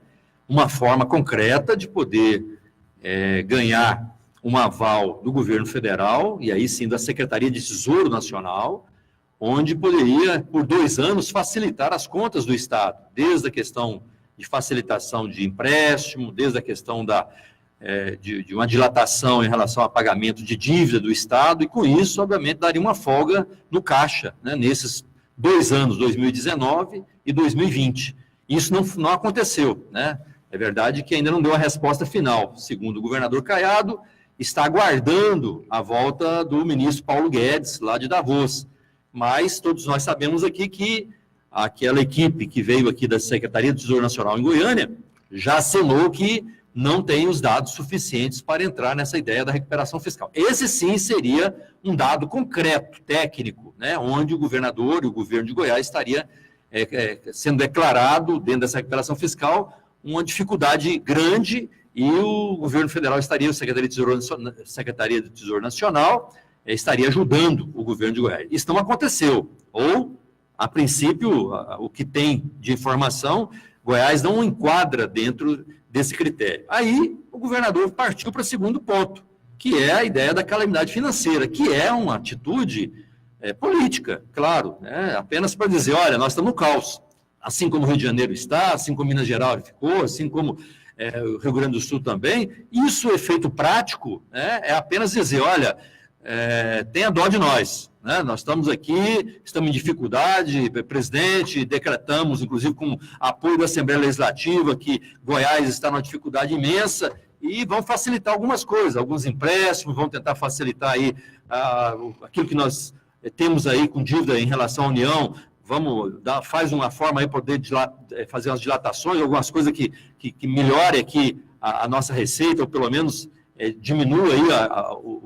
uma forma concreta de poder ganhar um aval do governo federal, e aí sim da Secretaria de Tesouro Nacional, onde poderia, por 2 anos, facilitar as contas do Estado, desde a questão de facilitação de empréstimo, desde a questão de uma dilatação em relação ao pagamento de dívida do Estado, e com isso, obviamente, daria uma folga no caixa, né, nesses 2 anos, 2019 e 2020. Isso não aconteceu, né? É verdade que ainda não deu a resposta final. Segundo o governador Caiado, está aguardando a volta do ministro Paulo Guedes, lá de Davos. Mas todos nós sabemos aqui que aquela equipe que veio aqui da Secretaria do Tesouro Nacional em Goiânia já assinou que não tem os dados suficientes para entrar nessa ideia da recuperação fiscal. Esse sim seria um dado concreto, técnico, né, onde o governador e o governo de Goiás estaria sendo declarado, dentro dessa recuperação fiscal, uma dificuldade grande, e o governo federal estaria, a Secretaria do Tesouro Nacional, estaria ajudando o governo de Goiás. Isso não aconteceu. Ou, a princípio, o que tem de informação, Goiás não enquadra dentro desse critério. Aí, o governador partiu para o segundo ponto, que é a ideia da calamidade financeira, que é uma atitude política, claro, né? Apenas para dizer, olha, nós estamos no caos. Assim como o Rio de Janeiro está, assim como Minas Gerais ficou, assim como o Rio Grande do Sul também. Isso, efeito prático, né, é apenas dizer, olha, tenha dó de nós, né? Nós estamos aqui, estamos em dificuldade, presidente, decretamos, inclusive com apoio da Assembleia Legislativa, que Goiás está numa dificuldade imensa, e vão facilitar algumas coisas, alguns empréstimos, vão tentar facilitar aí aquilo que nós temos aí com dívida em relação à União. Faz uma forma aí para poder fazer umas dilatações, algumas coisas que melhore aqui a nossa receita, ou pelo menos diminua aí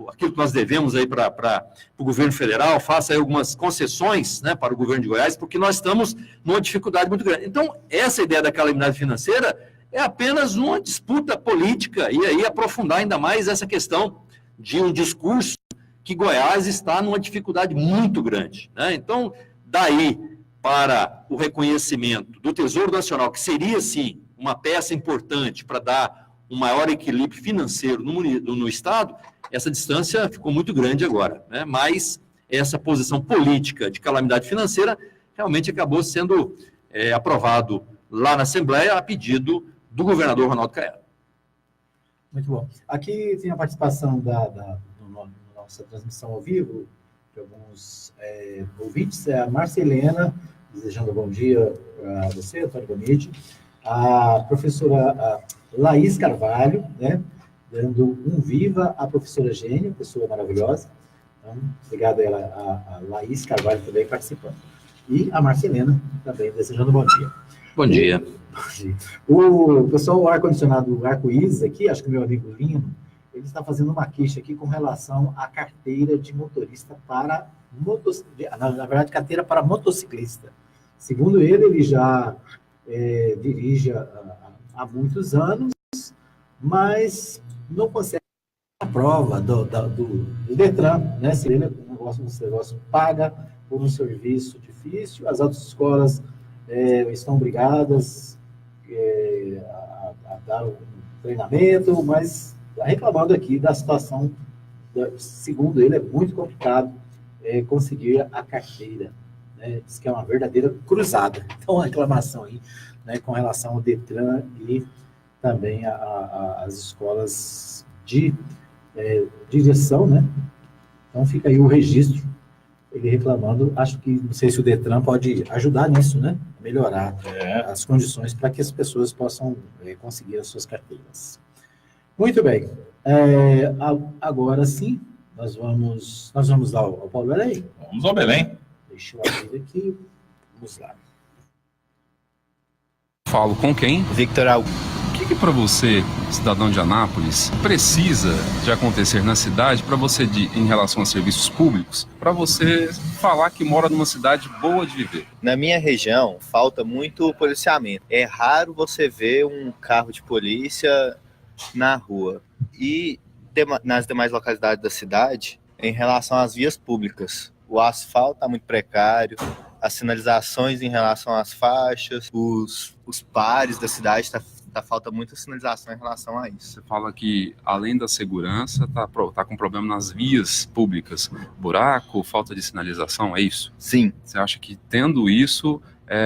aquilo que nós devemos aí para o governo federal, faça aí algumas concessões, né, para o governo de Goiás, porque nós estamos numa dificuldade muito grande. Então, essa ideia da calamidade financeira é apenas uma disputa política, e aí aprofundar ainda mais essa questão de um discurso que Goiás está numa dificuldade muito grande, né? Então, daí para o reconhecimento do Tesouro Nacional, que seria, sim, uma peça importante para dar um maior equilíbrio financeiro no Estado, essa distância ficou muito grande agora, né? Mas essa posição política de calamidade financeira realmente acabou sendo aprovado lá na Assembleia a pedido do governador Ronaldo Caiado. Muito bom. Aqui tem a participação da nossa transmissão ao vivo, de alguns ouvintes, a Marcelena, desejando bom dia para você, Antônio Gomide, a professora Laís Carvalho, né, dando um viva à professora Gênia, pessoa maravilhosa. Então, obrigado a Laís Carvalho também participando. E a Marcelena também desejando bom dia. Bom dia. O pessoal, o ar-condicionado Arco-Íris aqui, acho que meu amigo Lino, ele está fazendo uma queixa aqui com relação à carteira de motorista para na verdade, carteira para motociclista. Segundo ele já dirige há muitos anos, mas não consegue a prova do Detran, né? Se ele um negócio paga por um serviço difícil, as autoescolas estão obrigadas a dar um treinamento, mas reclamando aqui da situação, segundo ele, é muito complicado conseguir a carteira. né, diz que é uma verdadeira cruzada. Então, a reclamação aí, né, com relação ao Detran e também as escolas de direção, né? Então, fica aí o registro, ele reclamando. Acho que, não sei se o Detran pode ajudar nisso, né? Melhorar as condições para que as pessoas possam conseguir as suas carteiras. Muito bem. Agora sim, nós vamos ao Paulo Belém. Vamos ao Belém. Deixa eu abrir aqui. Vamos lá. Falo com quem? Victor Algo. O que para você, cidadão de Anápolis, precisa de acontecer na cidade para você, em relação a serviços públicos, para você falar que mora numa cidade boa de viver? Na minha região, falta muito policiamento. É raro você ver um carro de polícia na rua. E nas demais localidades da cidade, em relação às vias públicas, o asfalto está muito precário, as sinalizações em relação às faixas, os pares da cidade falta muita sinalização em relação a isso. Você fala que, além da segurança, tá com problema nas vias públicas. Buraco, falta de sinalização, é isso? Sim. Você acha que, tendo isso,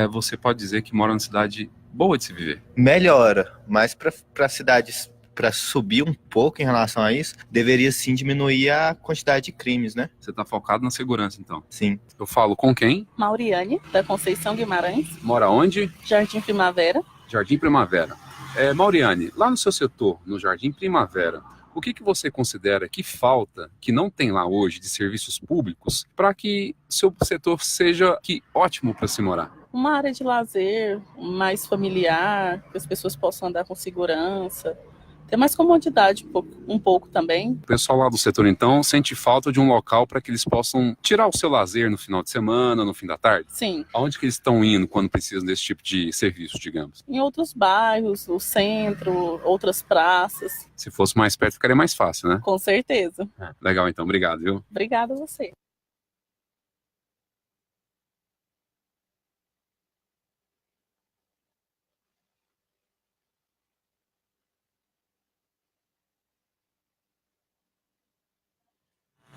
você pode dizer que mora numa cidade boa de se viver? Melhora, mas para cidades, para subir um pouco em relação a isso, deveria sim diminuir a quantidade de crimes, né? Você está focado na segurança, então? Sim. Eu falo com quem? Mauriane, da Conceição Guimarães. Mora onde? Jardim Primavera. Jardim Primavera. Mauriane, lá no seu setor, no Jardim Primavera, o que você considera que falta, que não tem lá hoje, de serviços públicos, para que seu setor seja ótimo para se morar? Uma área de lazer mais familiar, que as pessoas possam andar com segurança, ter mais comodidade um pouco também. O pessoal lá do setor, então, sente falta de um local para que eles possam tirar o seu lazer no final de semana, no fim da tarde? Sim. Aonde que eles estão indo quando precisam desse tipo de serviço, digamos? Em outros bairros, o centro, outras praças. Se fosse mais perto, ficaria mais fácil, né? Com certeza. Legal, então. Obrigado, viu? Obrigada a você.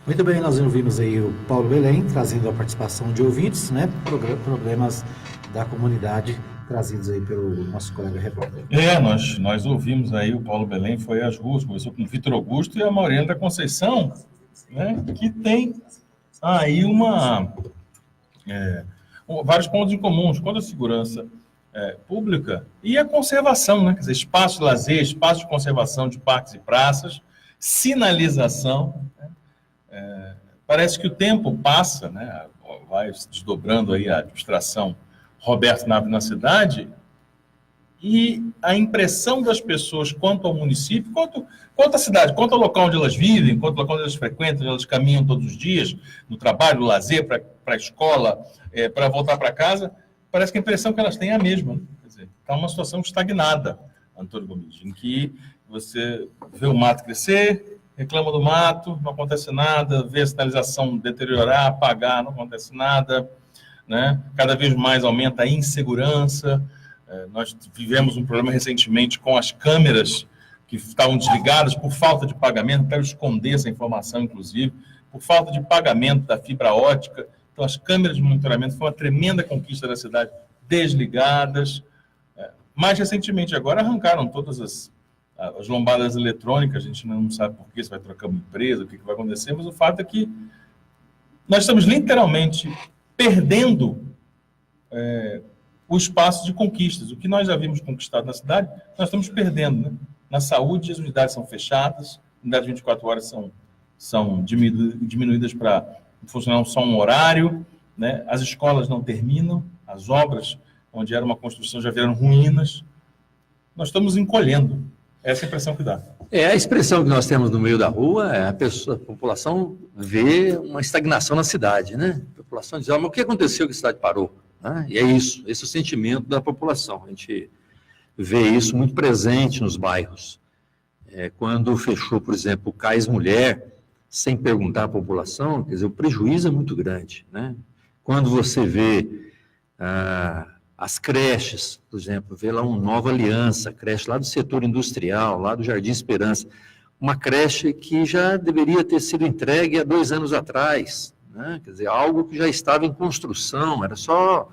Muito bem, nós ouvimos aí o Paulo Belém, trazendo a participação de ouvintes, né? Problemas da comunidade, trazidos aí pelo nosso colega repórter. Nós ouvimos aí, o Paulo Belém foi às ruas, conversou com o Vitor Augusto e a Mauriane da Conceição, né? Que tem aí vários pontos em comuns, quanto à segurança pública e a conservação, né? Quer dizer, espaço de lazer, espaço de conservação de parques e praças, sinalização, né? Parece que o tempo passa, né? Vai se desdobrando aí a administração Roberto Naves na cidade, e a impressão das pessoas quanto ao município, quanto à cidade, quanto ao local onde elas vivem, quanto ao local onde elas frequentam, onde elas caminham todos os dias, no trabalho, no lazer, para a escola, para voltar para casa, parece que a impressão que elas têm é a mesma, né? Quer dizer, está uma situação estagnada, Antônio Gomes, em que você vê o mato crescer, reclama do mato, não acontece nada, vê a sinalização deteriorar, apagar, não acontece nada, né? Cada vez mais aumenta a insegurança. Nós vivemos um problema recentemente com as câmeras que estavam desligadas por falta de pagamento, quero esconder essa informação, inclusive, por falta de pagamento da fibra ótica. Então, as câmeras de monitoramento foi uma tremenda conquista da cidade, desligadas. Mais recentemente, agora arrancaram todas as lombadas eletrônicas, a gente não sabe por que, se vai trocar uma empresa, o que vai acontecer, mas o fato é que nós estamos literalmente perdendo o espaço de conquistas. O que nós já vimos conquistado na cidade, nós estamos perdendo, né? Na saúde, as unidades são fechadas, unidades de 24 horas são diminuídas para funcionar só um horário, né? As escolas não terminam, as obras, onde era uma construção, já viraram ruínas. Nós estamos encolhendo. Essa é a impressão que dá. A expressão que nós temos no meio da rua é a população vê uma estagnação na cidade, né? A população diz, mas o que aconteceu que a cidade parou? E é isso, esse é o sentimento da população. A gente vê isso muito presente nos bairros. Quando fechou, por exemplo, o Cais Mulher, sem perguntar à população, quer dizer, o prejuízo é muito grande, né? Quando você vê as creches, por exemplo, vê lá uma Nova Aliança, creche lá do setor industrial, lá do Jardim Esperança, uma creche que já deveria ter sido entregue há 2 anos atrás, né? Quer dizer, algo que já estava em construção, era só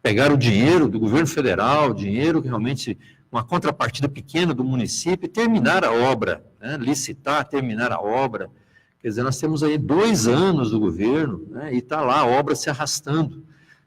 pegar o dinheiro do governo federal, dinheiro que realmente, uma contrapartida pequena do município, e terminar a obra, né? Licitar, terminar a obra. Quer dizer, nós temos aí 2 anos do governo, né? E está lá a obra se arrastando.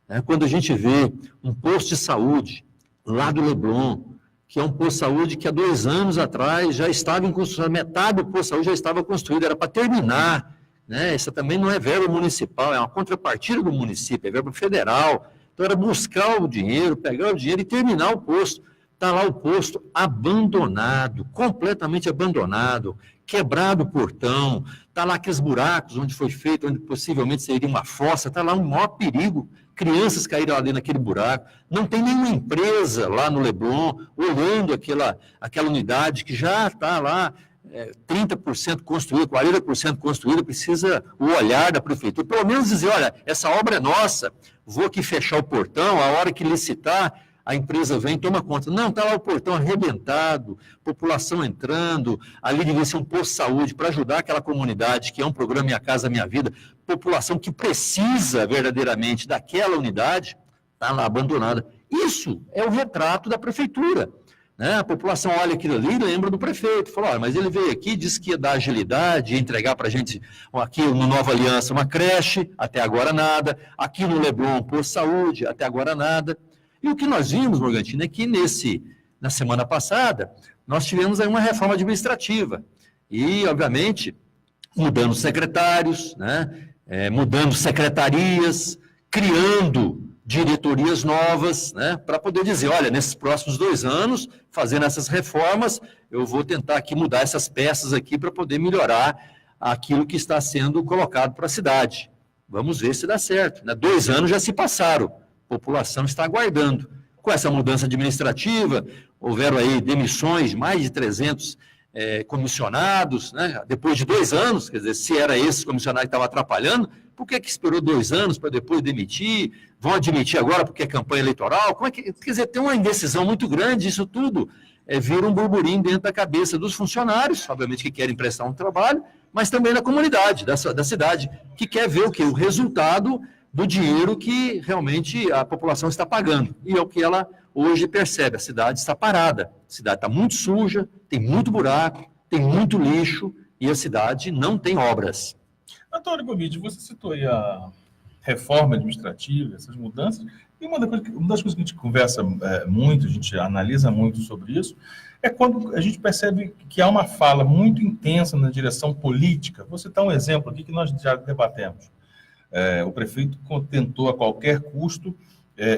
Né? Quando a gente vê um posto de saúde lá do Leblon, que é um posto de saúde que há 2 anos atrás já estava em construção, metade do posto de saúde já estava construído, era para terminar, né? Isso também não é verba municipal, é uma contrapartida do município, é verba federal. Então era buscar o dinheiro, pegar o dinheiro e terminar o posto. Está lá o posto abandonado, completamente abandonado, quebrado o portão, está lá aqueles buracos onde foi feito, onde possivelmente seria uma fossa, está lá um maior perigo, crianças caíram lá dentro daquele buraco, não tem nenhuma empresa lá no Leblon olhando aquela unidade que já está lá 30% construída, 40% construída, precisa o olhar da prefeitura, pelo menos dizer, olha, essa obra é nossa, vou aqui fechar o portão, a hora que licitar, a empresa vem e toma conta. Não, está lá o portão arrebentado, população entrando, ali devia ser um posto de saúde para ajudar aquela comunidade, que é um programa Minha Casa Minha Vida, população que precisa verdadeiramente daquela unidade, está lá abandonada. Isso é o retrato da prefeitura. Né? A população olha aquilo ali e lembra do prefeito, falou, olha, mas ele veio aqui, disse que ia dar agilidade, ia entregar para a gente aqui no Nova Aliança uma creche, até agora nada, aqui no Leblon um posto de saúde, até agora nada. E o que nós vimos, Morgantino, é que na semana passada, nós tivemos aí uma reforma administrativa. E, obviamente, mudando secretários, né? Mudando secretarias, criando diretorias novas, né? Para poder dizer, olha, nesses próximos 2 anos, fazendo essas reformas, eu vou tentar aqui mudar essas peças aqui para poder melhorar aquilo que está sendo colocado para a cidade. Vamos ver se dá certo. Né? 2 anos já se passaram. A população está aguardando. Com essa mudança administrativa, houveram aí demissões de mais de 300 comissionados, né? Depois de 2 anos, quer dizer, se era esse comissionário que estava atrapalhando, por que esperou 2 anos para depois demitir? Vão admitir agora porque é campanha eleitoral? Quer dizer, tem uma indecisão muito grande, isso tudo vira um burburinho dentro da cabeça dos funcionários, obviamente que querem prestar um trabalho, mas também da comunidade, da cidade, que quer ver o quê? O resultado do dinheiro que realmente a população está pagando. E é o que ela hoje percebe, a cidade está parada, a cidade está muito suja, tem muito buraco, tem muito lixo e a cidade não tem obras. Antônio Gomide, você citou aí a reforma administrativa, essas mudanças, e uma das coisas que a gente conversa muito, a gente analisa muito sobre isso, é quando a gente percebe que há uma fala muito intensa na direção política. Vou citar um exemplo aqui que nós já debatemos. O prefeito tentou a qualquer custo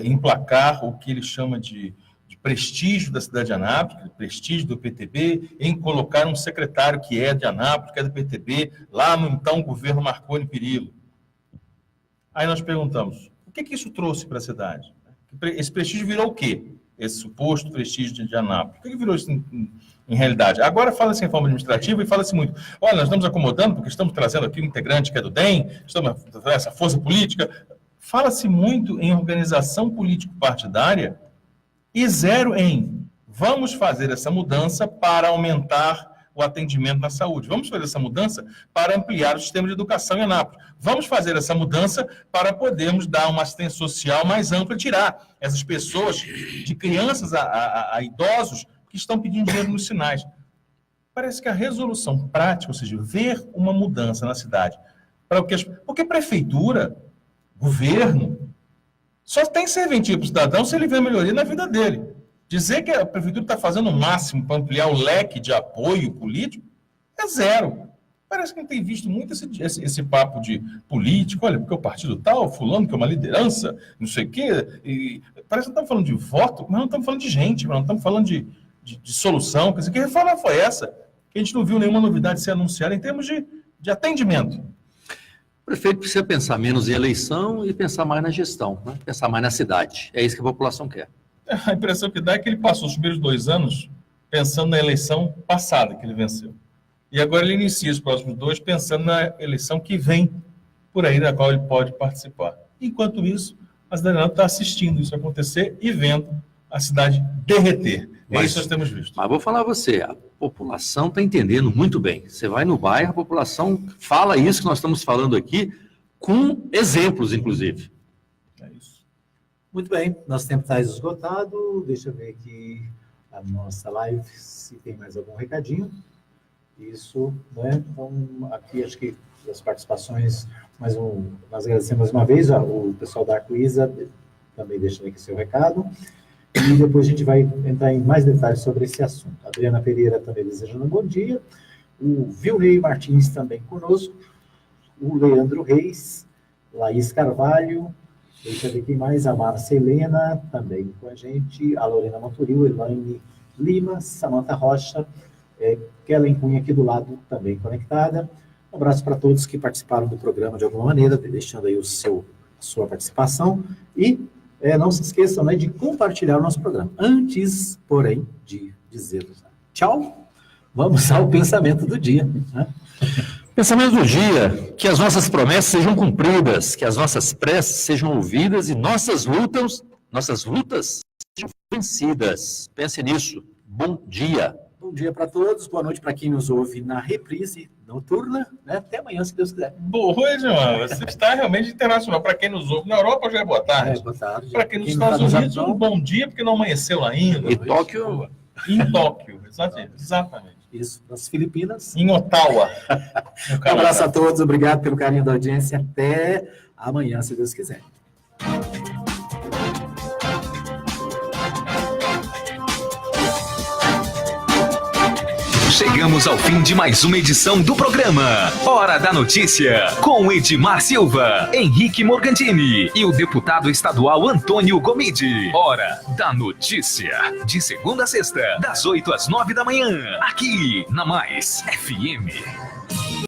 emplacar o que ele chama de prestígio da cidade de Anápolis, prestígio do PTB, em colocar um secretário que é de Anápolis, que é do PTB, lá no então governo Marconi Perillo. Aí nós perguntamos, o que isso trouxe para a cidade? Esse prestígio virou o quê? Esse suposto prestígio de Anápolis. O que virou isso em realidade? Agora fala-se em reforma administrativa e fala-se muito. Olha, nós estamos acomodando porque estamos trazendo aqui um integrante que é do DEM, estamos essa força política. Fala-se muito em organização político-partidária e zero em vamos fazer essa mudança para aumentar o atendimento na saúde. Vamos fazer essa mudança para ampliar o sistema de educação em Anápolis. Vamos fazer essa mudança para podermos dar uma assistência social mais ampla e tirar essas pessoas, de crianças a idosos, que estão pedindo dinheiro nos sinais. Parece que a resolução prática, ou seja, ver uma mudança na cidade, porque prefeitura, governo, só tem serventia para o cidadão se ele vê melhoria na vida dele. Dizer que a prefeitura está fazendo o máximo para ampliar o leque de apoio político é zero. Parece que não tem visto muito esse papo de político, olha, porque o partido tal, fulano, que é uma liderança, não sei o quê. E parece que não estamos falando de voto, mas não estamos falando de gente, mas não estamos falando de solução. Quer dizer, que reforma foi essa? Que a gente não viu nenhuma novidade ser anunciada em termos de atendimento. O prefeito precisa pensar menos em eleição e pensar mais na gestão, né? Pensar mais na cidade. É isso que a população quer. A impressão que dá é que ele passou os primeiros 2 anos pensando na eleição passada que ele venceu. E agora ele inicia os próximos 2 pensando na eleição que vem por aí, da qual ele pode participar. Enquanto isso, a cidadania está assistindo isso acontecer e vendo a cidade derreter. É isso que nós temos visto. Mas vou falar a você, a população está entendendo muito bem. Você vai no bairro, a população fala isso que nós estamos falando aqui com exemplos, inclusive. É isso. Muito bem, nosso tempo está esgotado. Deixa eu ver aqui a nossa live, se tem mais algum recadinho. Isso, né? Então, aqui acho que as participações, nós agradecemos mais uma vez, o pessoal da Arco-Isa também deixa aqui seu recado. E depois a gente vai entrar em mais detalhes sobre esse assunto. A Adriana Pereira também desejando um bom dia. O Vilney Martins também conosco. O Leandro Reis, Laís Carvalho, deixa eu ver quem mais, a Márcia Helena também com a gente, a Lorena Monturil, Elaine Lima, Samanta Rocha, Kellen Cunha aqui do lado também conectada. Um abraço para todos que participaram do programa de alguma maneira, deixando aí a sua participação. E não se esqueçam, né, de compartilhar o nosso programa. Antes, porém, de dizer tchau, vamos ao pensamento do dia. Né? Pensamento do dia, que as nossas promessas sejam cumpridas, que as nossas preces sejam ouvidas e nossas lutas sejam vencidas. Pense nisso. Bom dia. Bom dia para todos, boa noite para quem nos ouve na reprise noturna, né? Até amanhã, se Deus quiser. Boa, Edmar, você está realmente internacional. Para quem nos ouve na Europa, já é boa tarde. Boa tarde. Para quem nos Estados Unidos, um bom dia, porque não amanheceu ainda. Em Tóquio. Em Tóquio, exatamente. Isso, nas Filipinas. Em Ottawa. Um abraço a todos, obrigado pelo carinho da audiência. Até amanhã, se Deus quiser. Chegamos ao fim de mais uma edição do programa Hora da Notícia, com Edmar Silva, Henrique Morgantini e o deputado estadual Antônio Gomide. Hora da Notícia, de segunda a sexta, das 8 às 9 da manhã, aqui na Mais FM.